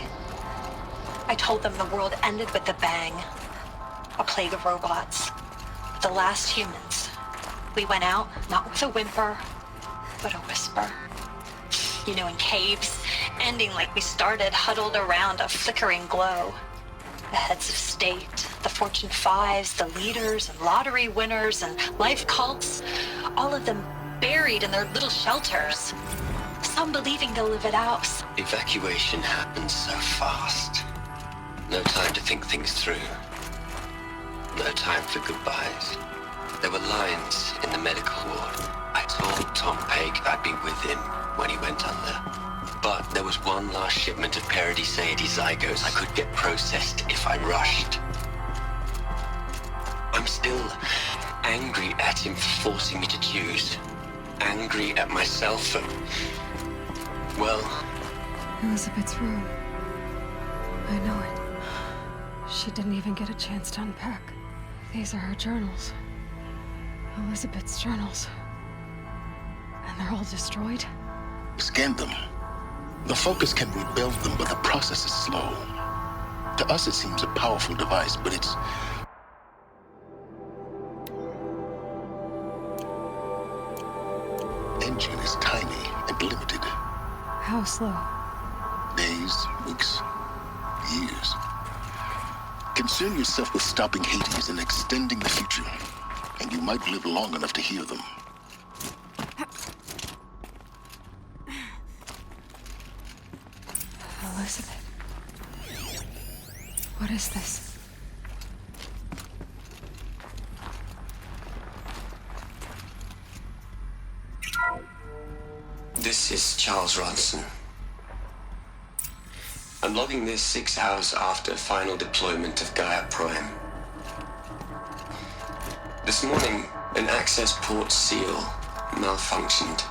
Q: I told them the world ended with a bang. A plague of robots. The last humans. We went out, not with a whimper, but a whisper. You know, in caves, ending like we started, huddled around a flickering glow. The heads of state, the Fortune 5s, the leaders and lottery winners and life cults, all of them buried in their little shelters. Some believing they'll live it out.
R: Evacuation happens so fast. No time to think things through. No time for goodbyes. There were lines in the medical ward. I told Tom Peg I'd be with him when he went under. But there was one last shipment of Paradiseidae zygotes I could get processed if I rushed. I'm still angry at him for forcing me to choose. Angry at myself for... well...
A: Elizabeth's room. I know it. She didn't even get a chance to unpack. These are her journals. Elizabeth's journals. And they're all destroyed?
J: Scan them. The Focus can rebuild them, but the process is slow. To us, it seems a powerful device, but its engine is tiny and limited.
A: How slow?
J: Days, weeks, years. Concern yourself with stopping Hades and extending the future, and you might live long enough to hear them.
A: Elizabeth. What is this?
R: This is Charles Ronson. I'm logging this 6 hours after final deployment of Gaia Prime. This morning, an access port seal malfunctioned.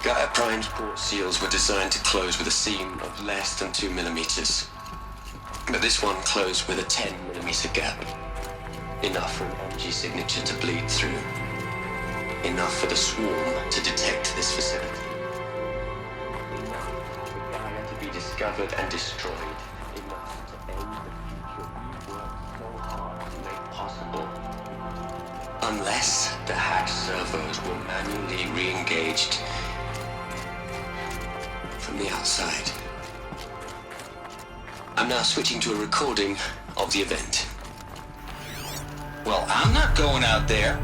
R: Gaia Prime's port seals were designed to close with a seam of less than 2 millimeters. But this one closed with a 10 millimeter gap. Enough for an energy signature to bleed through. Enough for the swarm to detect this facility. Enough for Gaia to be discovered and destroyed. Enough to end the future we worked so hard to make possible. Unless the hacked servos were manually re-engaged from the outside. I'm now switching to a recording of the event.
S: Well, I'm not going out there.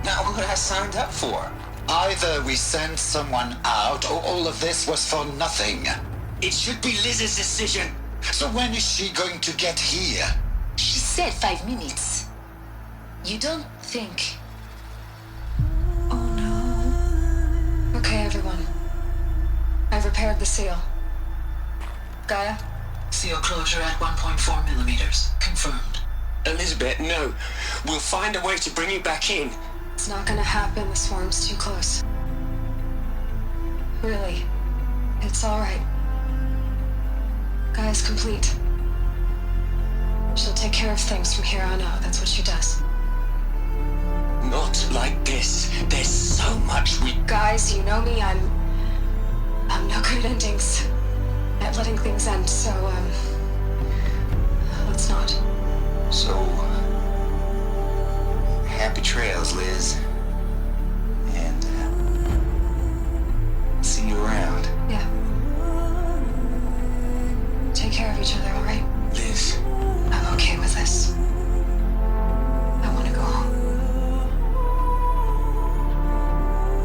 S: Now, what I signed up for? Either we send someone out, or all of this was for nothing. It should be Liz's decision. So when is she going to get here?
L: She said 5 minutes. You don't think
I: Okay, everyone. I've repaired the seal. Gaia?
N: Seal closure at 1.4 millimeters. Confirmed.
R: Elizabeth, no. We'll find a way to bring you back in.
I: It's not gonna happen. The swarm's too close. Really. It's alright. Gaia's complete. She'll take care of things from here on out. That's what she does.
R: Not like this. There's so much we...
I: Guys, you know me. I'm no good at endings. At letting things end, so, let's not.
S: So, happy trails, Liz. And, see you around.
I: Yeah. Take care of each other, alright?
R: Liz.
I: I'm okay with this. I want to go home.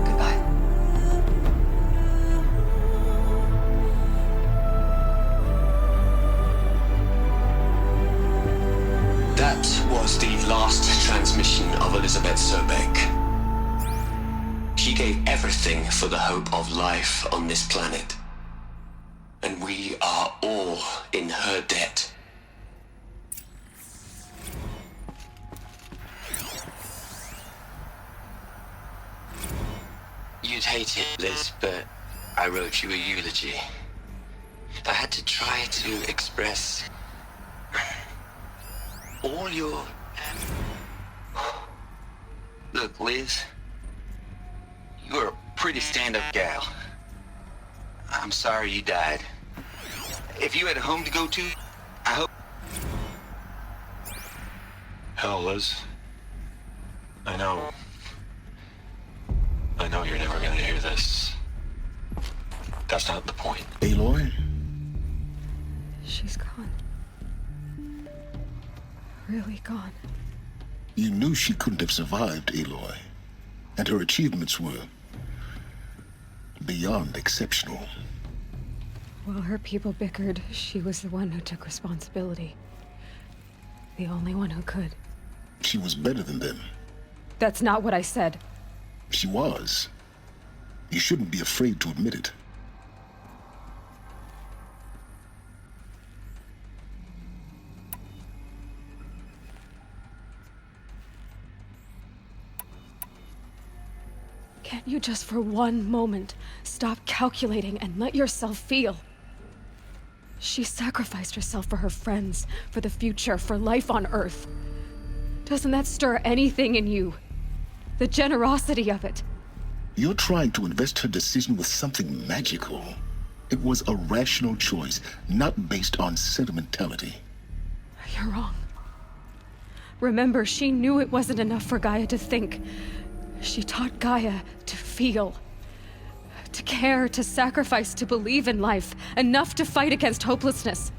I: Goodbye.
R: That was the last transmission of Elizabeth Sobek. She gave everything for the hope of life on this planet. And we are all in her debt. You'd hate it, Liz, but I wrote you a eulogy. I had to try to express all your...
S: Look, Liz, you're a pretty stand-up gal. I'm sorry you died. If you had a home to go to, I hope...
T: Hell, Liz. I know you're never gonna hear this. That's not the point.
J: Aloy?
A: She's gone. Really gone.
J: You knew she couldn't have survived, Aloy. And her achievements were beyond exceptional.
A: While her people bickered, she was the one who took responsibility. The only one who could.
J: She was better than them.
A: That's not what I said.
J: She was. You shouldn't be afraid to admit it.
A: Can't you just for one moment stop calculating and let yourself feel? She sacrificed herself for her friends, for the future, for life on Earth. Doesn't that stir anything in you? The generosity of it.
J: You're trying to invest her decision with something magical. It was a rational choice, not based on sentimentality.
A: You're wrong. Remember, she knew it wasn't enough for Gaia to think. She taught Gaia to feel. To care, to sacrifice, to believe in life. Enough to fight against hopelessness.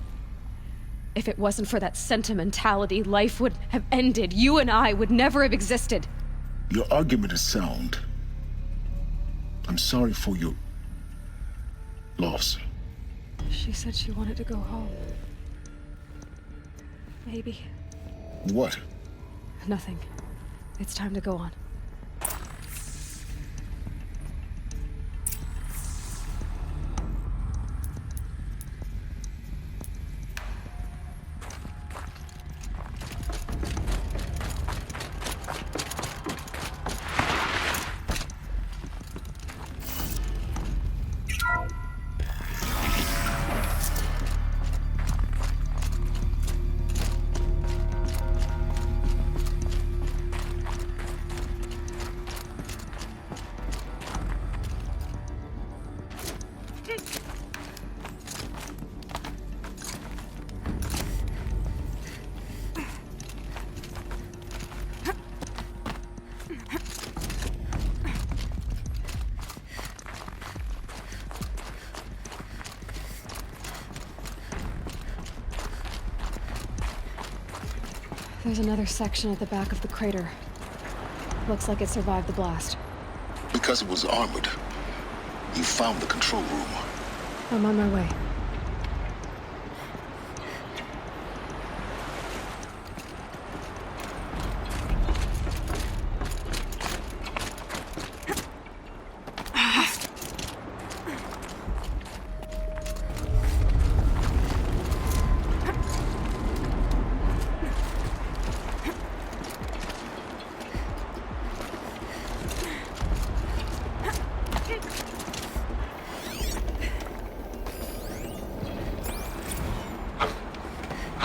A: If it wasn't for that sentimentality, life would have ended. You and I would never have existed.
J: Your argument is sound. I'm sorry for your loss.
A: She said she wanted to go home. Maybe.
J: What?
A: Nothing. It's time to go on. There's another section at the back of the crater. Looks like it survived the blast.
J: Because it was armored, you found the control room.
A: I'm on my way.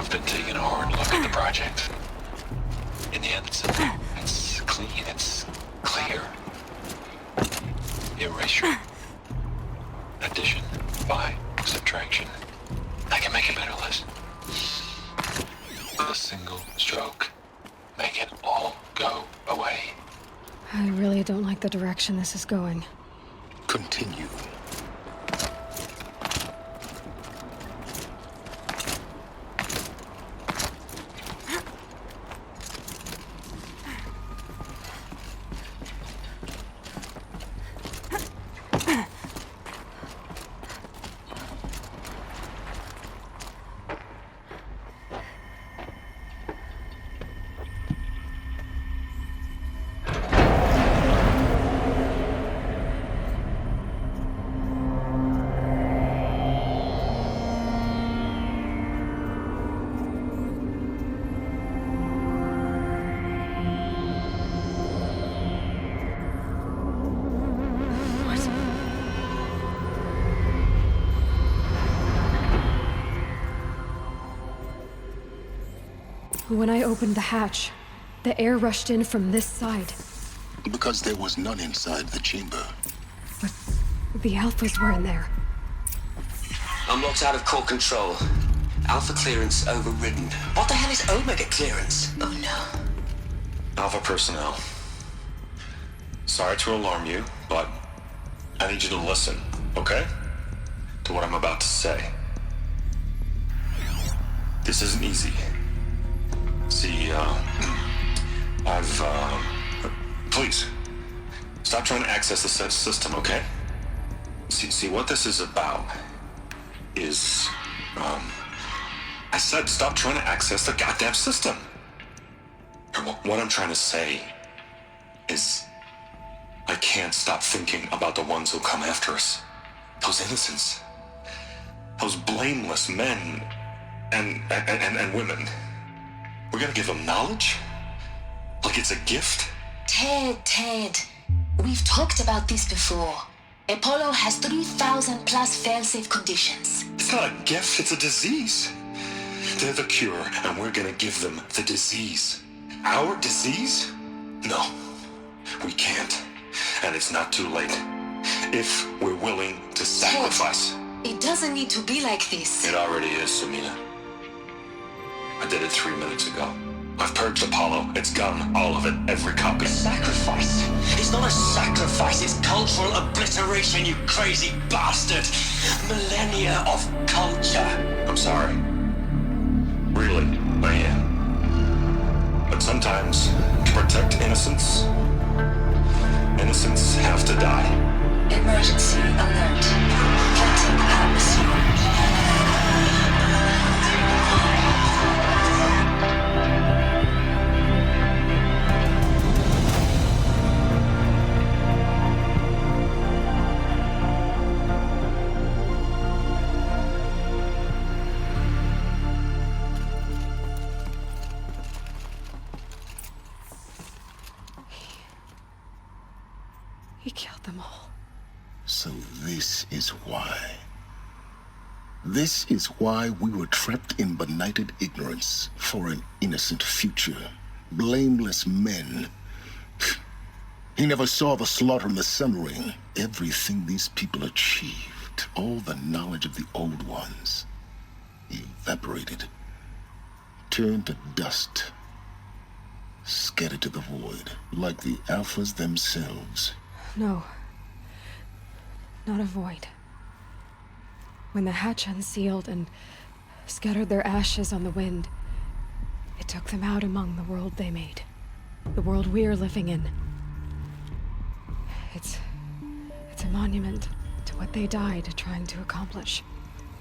T: I've been taking a hard look at the project. In the end, it's clean, it's clear. Erasure. Addition by subtraction. I can make a better list. With a single stroke, make it all go away.
A: I really don't like the direction this is going.
J: Continue.
A: When I opened the hatch, the air rushed in from this side.
J: Because there was none inside the chamber.
A: But the Alphas were in there.
R: I'm locked out of core control. Alpha clearance overridden. What the hell is Omega clearance? Oh no.
T: Alpha personnel. Sorry to alarm you, but I need you to listen, okay? To what I'm about to say. This isn't easy. See, please, stop trying to access the system, okay? See, what this is about is, I said stop trying to access the goddamn system. What I'm trying to say is, I can't stop thinking about the ones who come after us. Those innocents. Those blameless men and women. We're gonna give them knowledge? Like it's a gift?
L: Ted. We've talked about this before. Apollo has 3,000 plus fail-safe conditions.
T: It's not a gift, it's a disease. They're the cure, and we're gonna give them the disease. Our disease? No, we can't. And it's not too late. If we're willing to sacrifice.
L: Ted, it doesn't need to be like this.
T: It already is, Samina. I did it 3 minutes ago. I've purged Apollo. It's gone. All of it. Every copy.
R: Sacrifice? It's not a sacrifice. It's cultural obliteration, you crazy bastard. Millennia of culture.
T: I'm sorry. Really, I am. But sometimes, to protect innocence, innocents have to die.
L: Emergency alert. Detecting atmosphere.
A: He killed them all.
J: So this is why. This is why we were trapped in benighted ignorance for an innocent future. Blameless men. He never saw the slaughter in the Sun Ring. Everything these people achieved, all the knowledge of the old ones, evaporated, turned to dust, scattered to the void, like the Alphas themselves.
A: No. Not a void. When the hatch unsealed and scattered their ashes on the wind, it took them out among the world they made. The world we're living in. It's a monument to what they died trying to accomplish.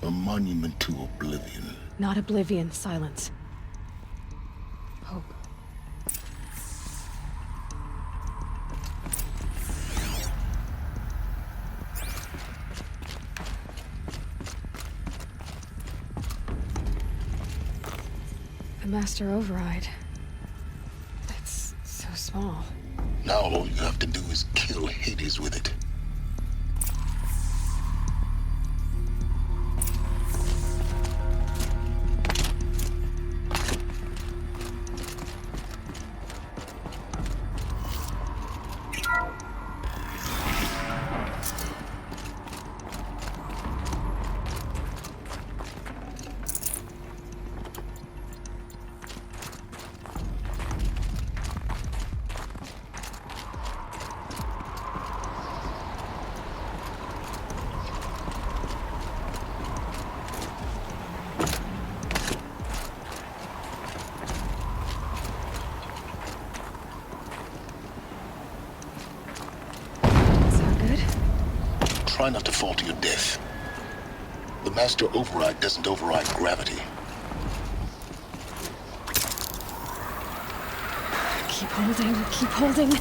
J: A monument to oblivion.
A: Not oblivion, silence. Hope. The master override. It's so small.
J: Now all you have to do is kill Hades with it. try not to fall to your death. The master override doesn't override gravity.
A: Keep holding, keep holding.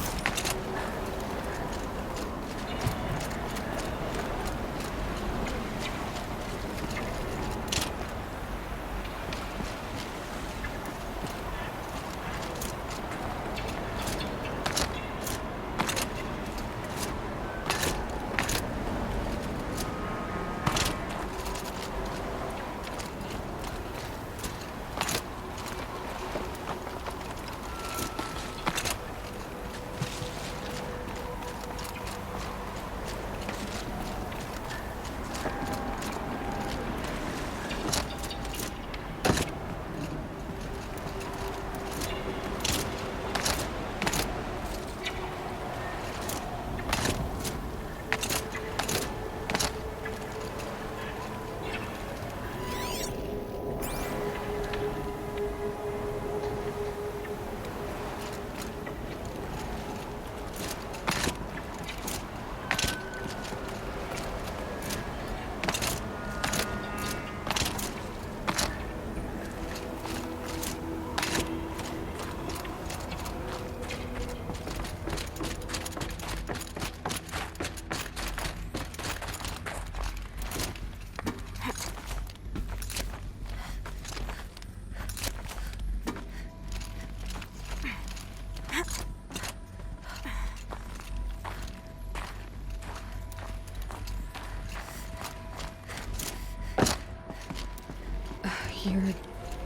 A: You're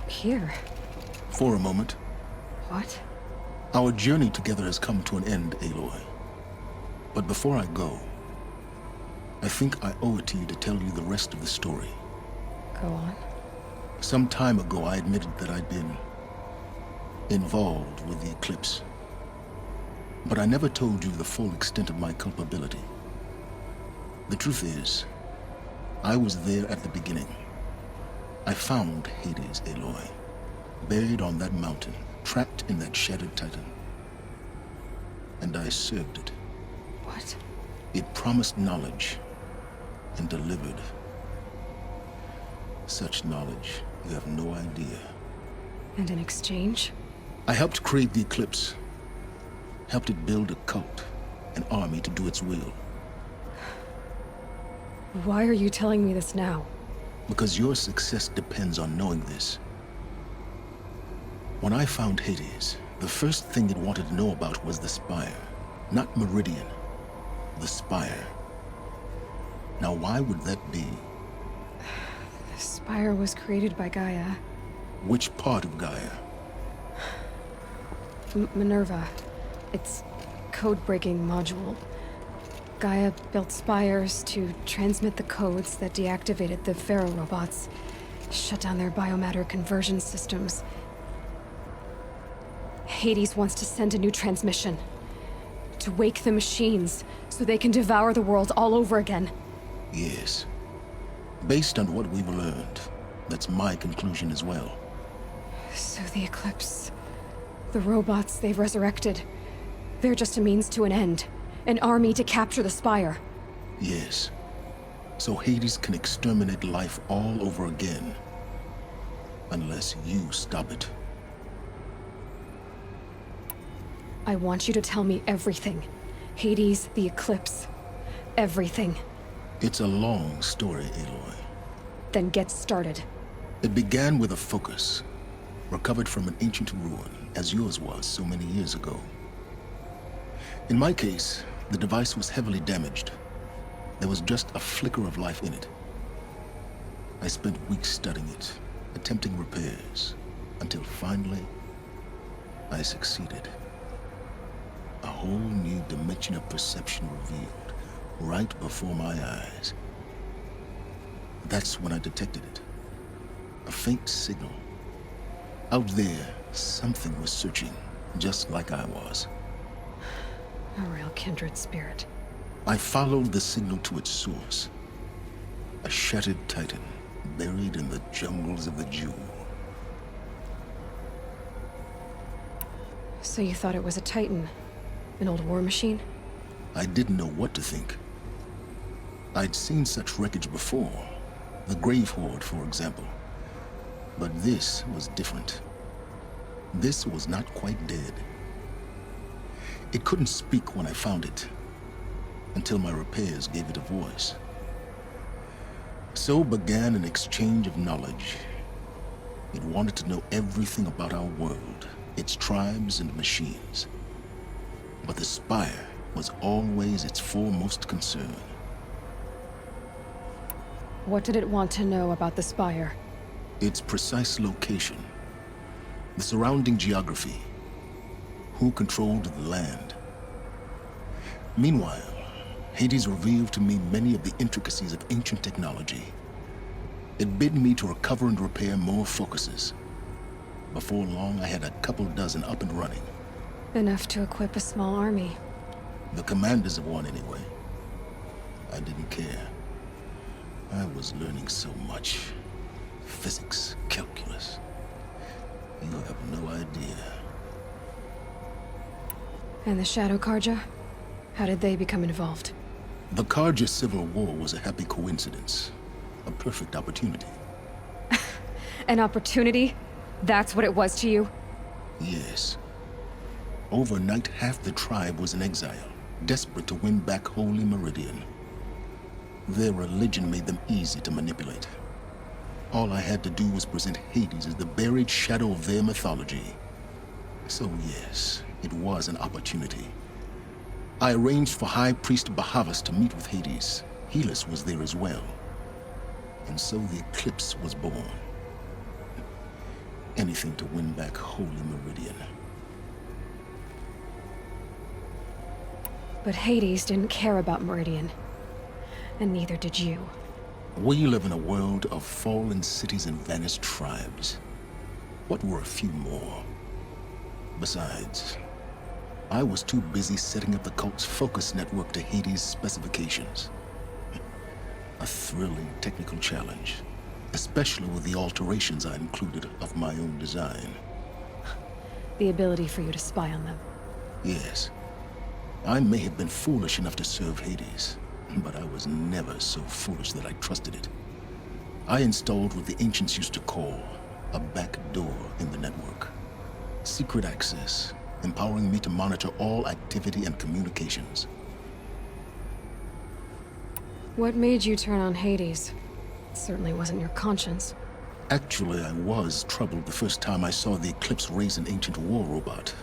A: here.
F: For a moment.
A: What?
F: Our journey together has come to an end, Aloy. But before I go, I think I owe it to you to tell you the rest of the story.
A: Go on.
F: Some time ago, I admitted that I'd been involved with the eclipse. But I never told you the full extent of my culpability. The truth is, I was there at the beginning. I found Hades, Aloy, buried on that mountain, trapped in that shattered titan. And I served it.
A: What?
F: It promised knowledge and delivered. Such knowledge, you have no idea.
A: And in exchange?
F: I helped create the eclipse. Helped it build a cult, an army to do its will.
A: Why are you telling me this now?
F: Because your success depends on knowing this. When I found Hades, the first thing it wanted to know about was the Spire. Not Meridian. The Spire. Now why would that be?
A: The Spire was created by Gaia.
F: Which part of Gaia?
A: Minerva. Its code-breaking module. Gaia built spires to transmit the codes that deactivated the Pharaoh robots, shut down their biomatter conversion systems. Hades wants to send a new transmission. To wake the machines, so they can devour the world all over again.
F: Yes. Based on what we've learned, that's my conclusion as well.
A: So the Eclipse... the robots they've resurrected... they're just a means to an end. An army to capture the Spire.
F: Yes. So Hades can exterminate life all over again. Unless you stop it.
A: I want you to tell me everything. Hades, the Eclipse. Everything.
F: It's a long story, Aloy.
A: Then get started.
F: It began with a focus. Recovered from an ancient ruin, as yours was so many years ago. In my case, the device was heavily damaged. There was just a flicker of life in it. I spent weeks studying it, attempting repairs, until finally, I succeeded. A whole new dimension of perception revealed, right before my eyes. That's when I detected it. A faint signal. Out there, something was searching, just like I was.
A: A real kindred spirit.
F: I followed the signal to its source. A shattered titan, buried in the jungles of the Jewel.
A: So you thought it was a titan? An old war machine?
F: I didn't know what to think. I'd seen such wreckage before. The Grave Horde, for example. But this was different. This was not quite dead. It couldn't speak when I found it, until my repairs gave it a voice. So began an exchange of knowledge. It wanted to know everything about our world, its tribes and machines. But the Spire was always its foremost concern.
A: What did it want to know about the Spire?
F: Its precise location, the surrounding geography, who controlled the land. Meanwhile, Hades revealed to me many of the intricacies of ancient technology. It bid me to recover and repair more focuses. Before long, I had a couple dozen up and running.
A: Enough to equip a small army.
F: The commanders of one, anyway. I didn't care. I was learning so much. Physics, calculus. You have no idea.
A: And the Shadow Karja? How did they become involved?
F: The Karja Civil War was a happy coincidence. A perfect opportunity.
A: An opportunity? That's what it was to you?
F: Yes. Overnight, half the tribe was in exile, desperate to win back Holy Meridian. Their religion made them easy to manipulate. All I had to do was present Hades as the buried shadow of their mythology. So yes, it was an opportunity. I arranged for High Priest Bahavas to meet with Hades. Helis was there as well. And so the eclipse was born. Anything to win back Holy Meridian.
A: But Hades didn't care about Meridian. And neither did you.
F: We live in a world of fallen cities and vanished tribes. What were a few more? Besides, I was too busy setting up the cult's focus network to Hades' specifications. A thrilling technical challenge, especially with the alterations I included of my own design.
A: The ability for you to spy on them.
F: Yes. I may have been foolish enough to serve Hades, but I was never so foolish that I trusted it. I installed what the ancients used to call a back door in the network. Secret access, empowering me to monitor all activity and communications.
A: What made you turn on Hades? It certainly wasn't your conscience.
F: Actually, I was troubled the first time I saw the Eclipse raise an ancient war robot.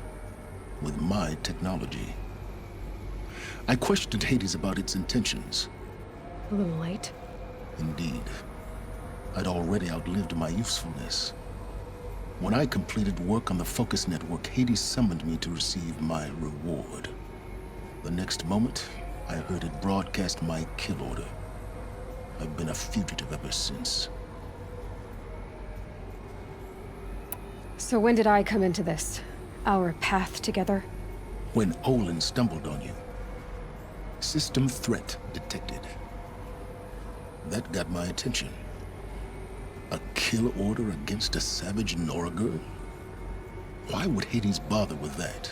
F: With my technology. I questioned Hades about its intentions.
A: A little late.
F: Indeed. I'd already outlived my usefulness. When I completed work on the Focus Network, Hades summoned me to receive my reward. The next moment, I heard it broadcast my kill order. I've been a fugitive ever since.
A: So when did I come into this? Our path together?
F: When Olin stumbled on you. System threat detected. That got my attention. A kill order against a savage Nora girl? Why would Hades bother with that?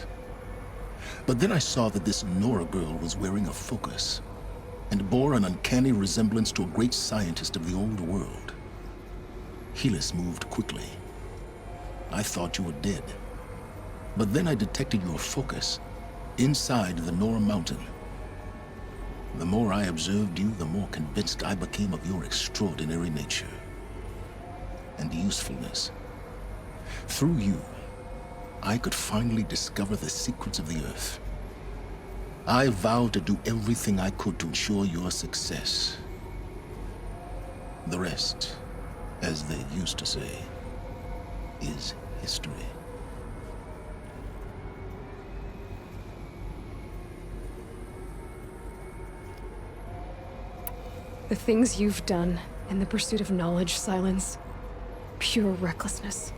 F: But then I saw that this Nora girl was wearing a focus, and bore an uncanny resemblance to a great scientist of the old world. Helis moved quickly. I thought you were dead. But then I detected your focus inside the Nora mountain. The more I observed you, the more convinced I became of your extraordinary nature and usefulness. Through you, I could finally discover the secrets of the Earth. I vowed to do everything I could to ensure your success. The rest, as they used to say, is history.
A: The things you've done in the pursuit of knowledge, Silence. Pure recklessness.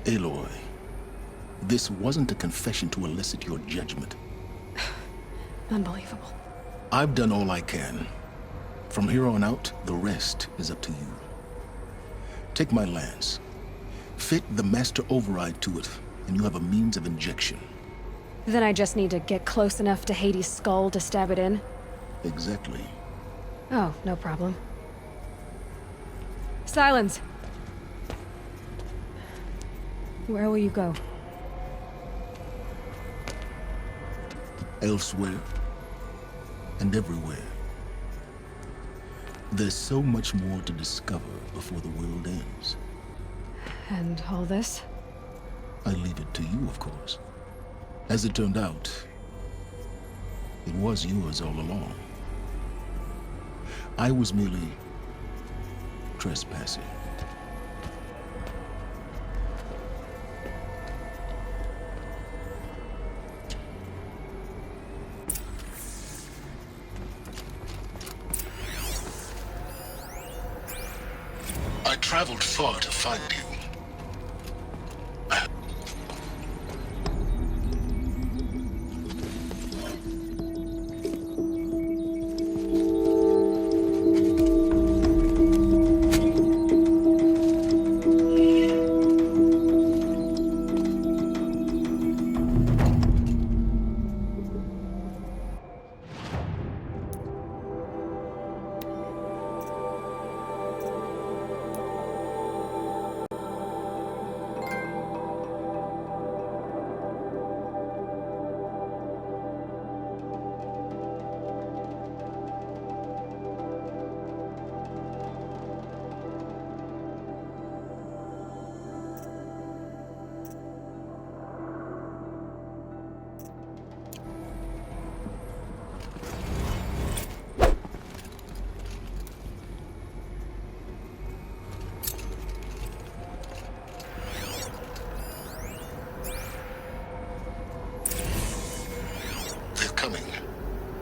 F: Aloy, this wasn't a confession to elicit your judgment.
A: Unbelievable.
F: I've done all I can. From here on out, the rest is up to you. Take my lance. Fit the master override to it, and you have a means of injection.
A: Then I just need to get close enough to Hades' skull to stab it in?
F: Exactly.
A: Oh, no problem. Silence! Where will you go?
F: Elsewhere. And everywhere. There's so much more to discover before the world ends.
A: And all this?
F: I leave it to you, of course. As it turned out, it was yours all along. I was merely trespassing.
J: I traveled far to find you.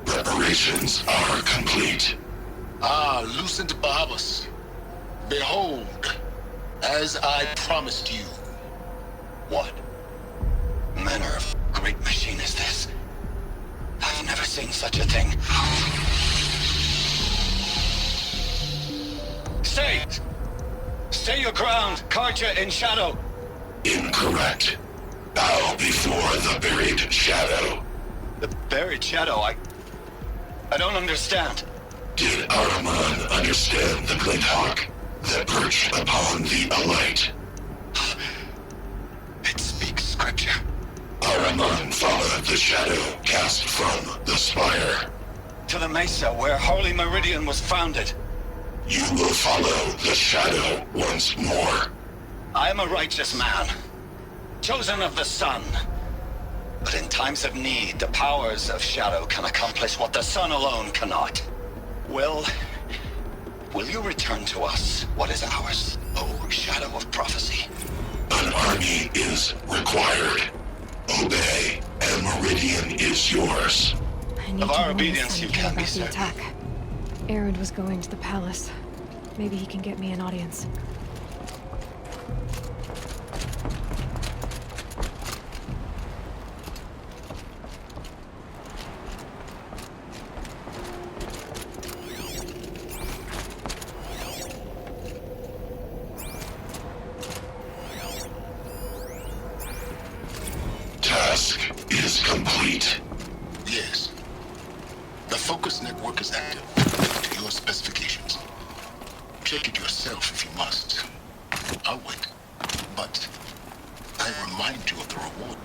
C: Preparations are complete.
J: Ah, Lucent Barbus. Behold, as I promised you. What manner of great machine is this? I've never seen such a thing.
B: Stay! Stay your ground, Karja in shadow!
C: Incorrect. Bow before the buried shadow.
B: The buried shadow? I don't understand.
C: Did Araman understand the glint hawk that perched upon the alight?
J: It speaks scripture.
C: Araman followed the shadow cast from the spire.
B: To the mesa where Holy Meridian was founded.
C: You will follow the shadow once more.
B: I am a righteous man, chosen of the sun. But in times of need, the powers of shadow can accomplish what the sun alone cannot. Will you return to us what is ours, O shadow of prophecy?
C: An army is required. Obey, and Meridian is yours.
A: I need
B: Of
A: to
B: our
A: warn
B: obedience
A: Sonny
B: you can be
A: about the
B: certain.
A: attack. Erend was going to the palace. Maybe he can get me an audience.
C: Task is complete.
J: Yes. The focus network is active to your specifications. Check it yourself if you must. I'll wait. But I remind you of the reward.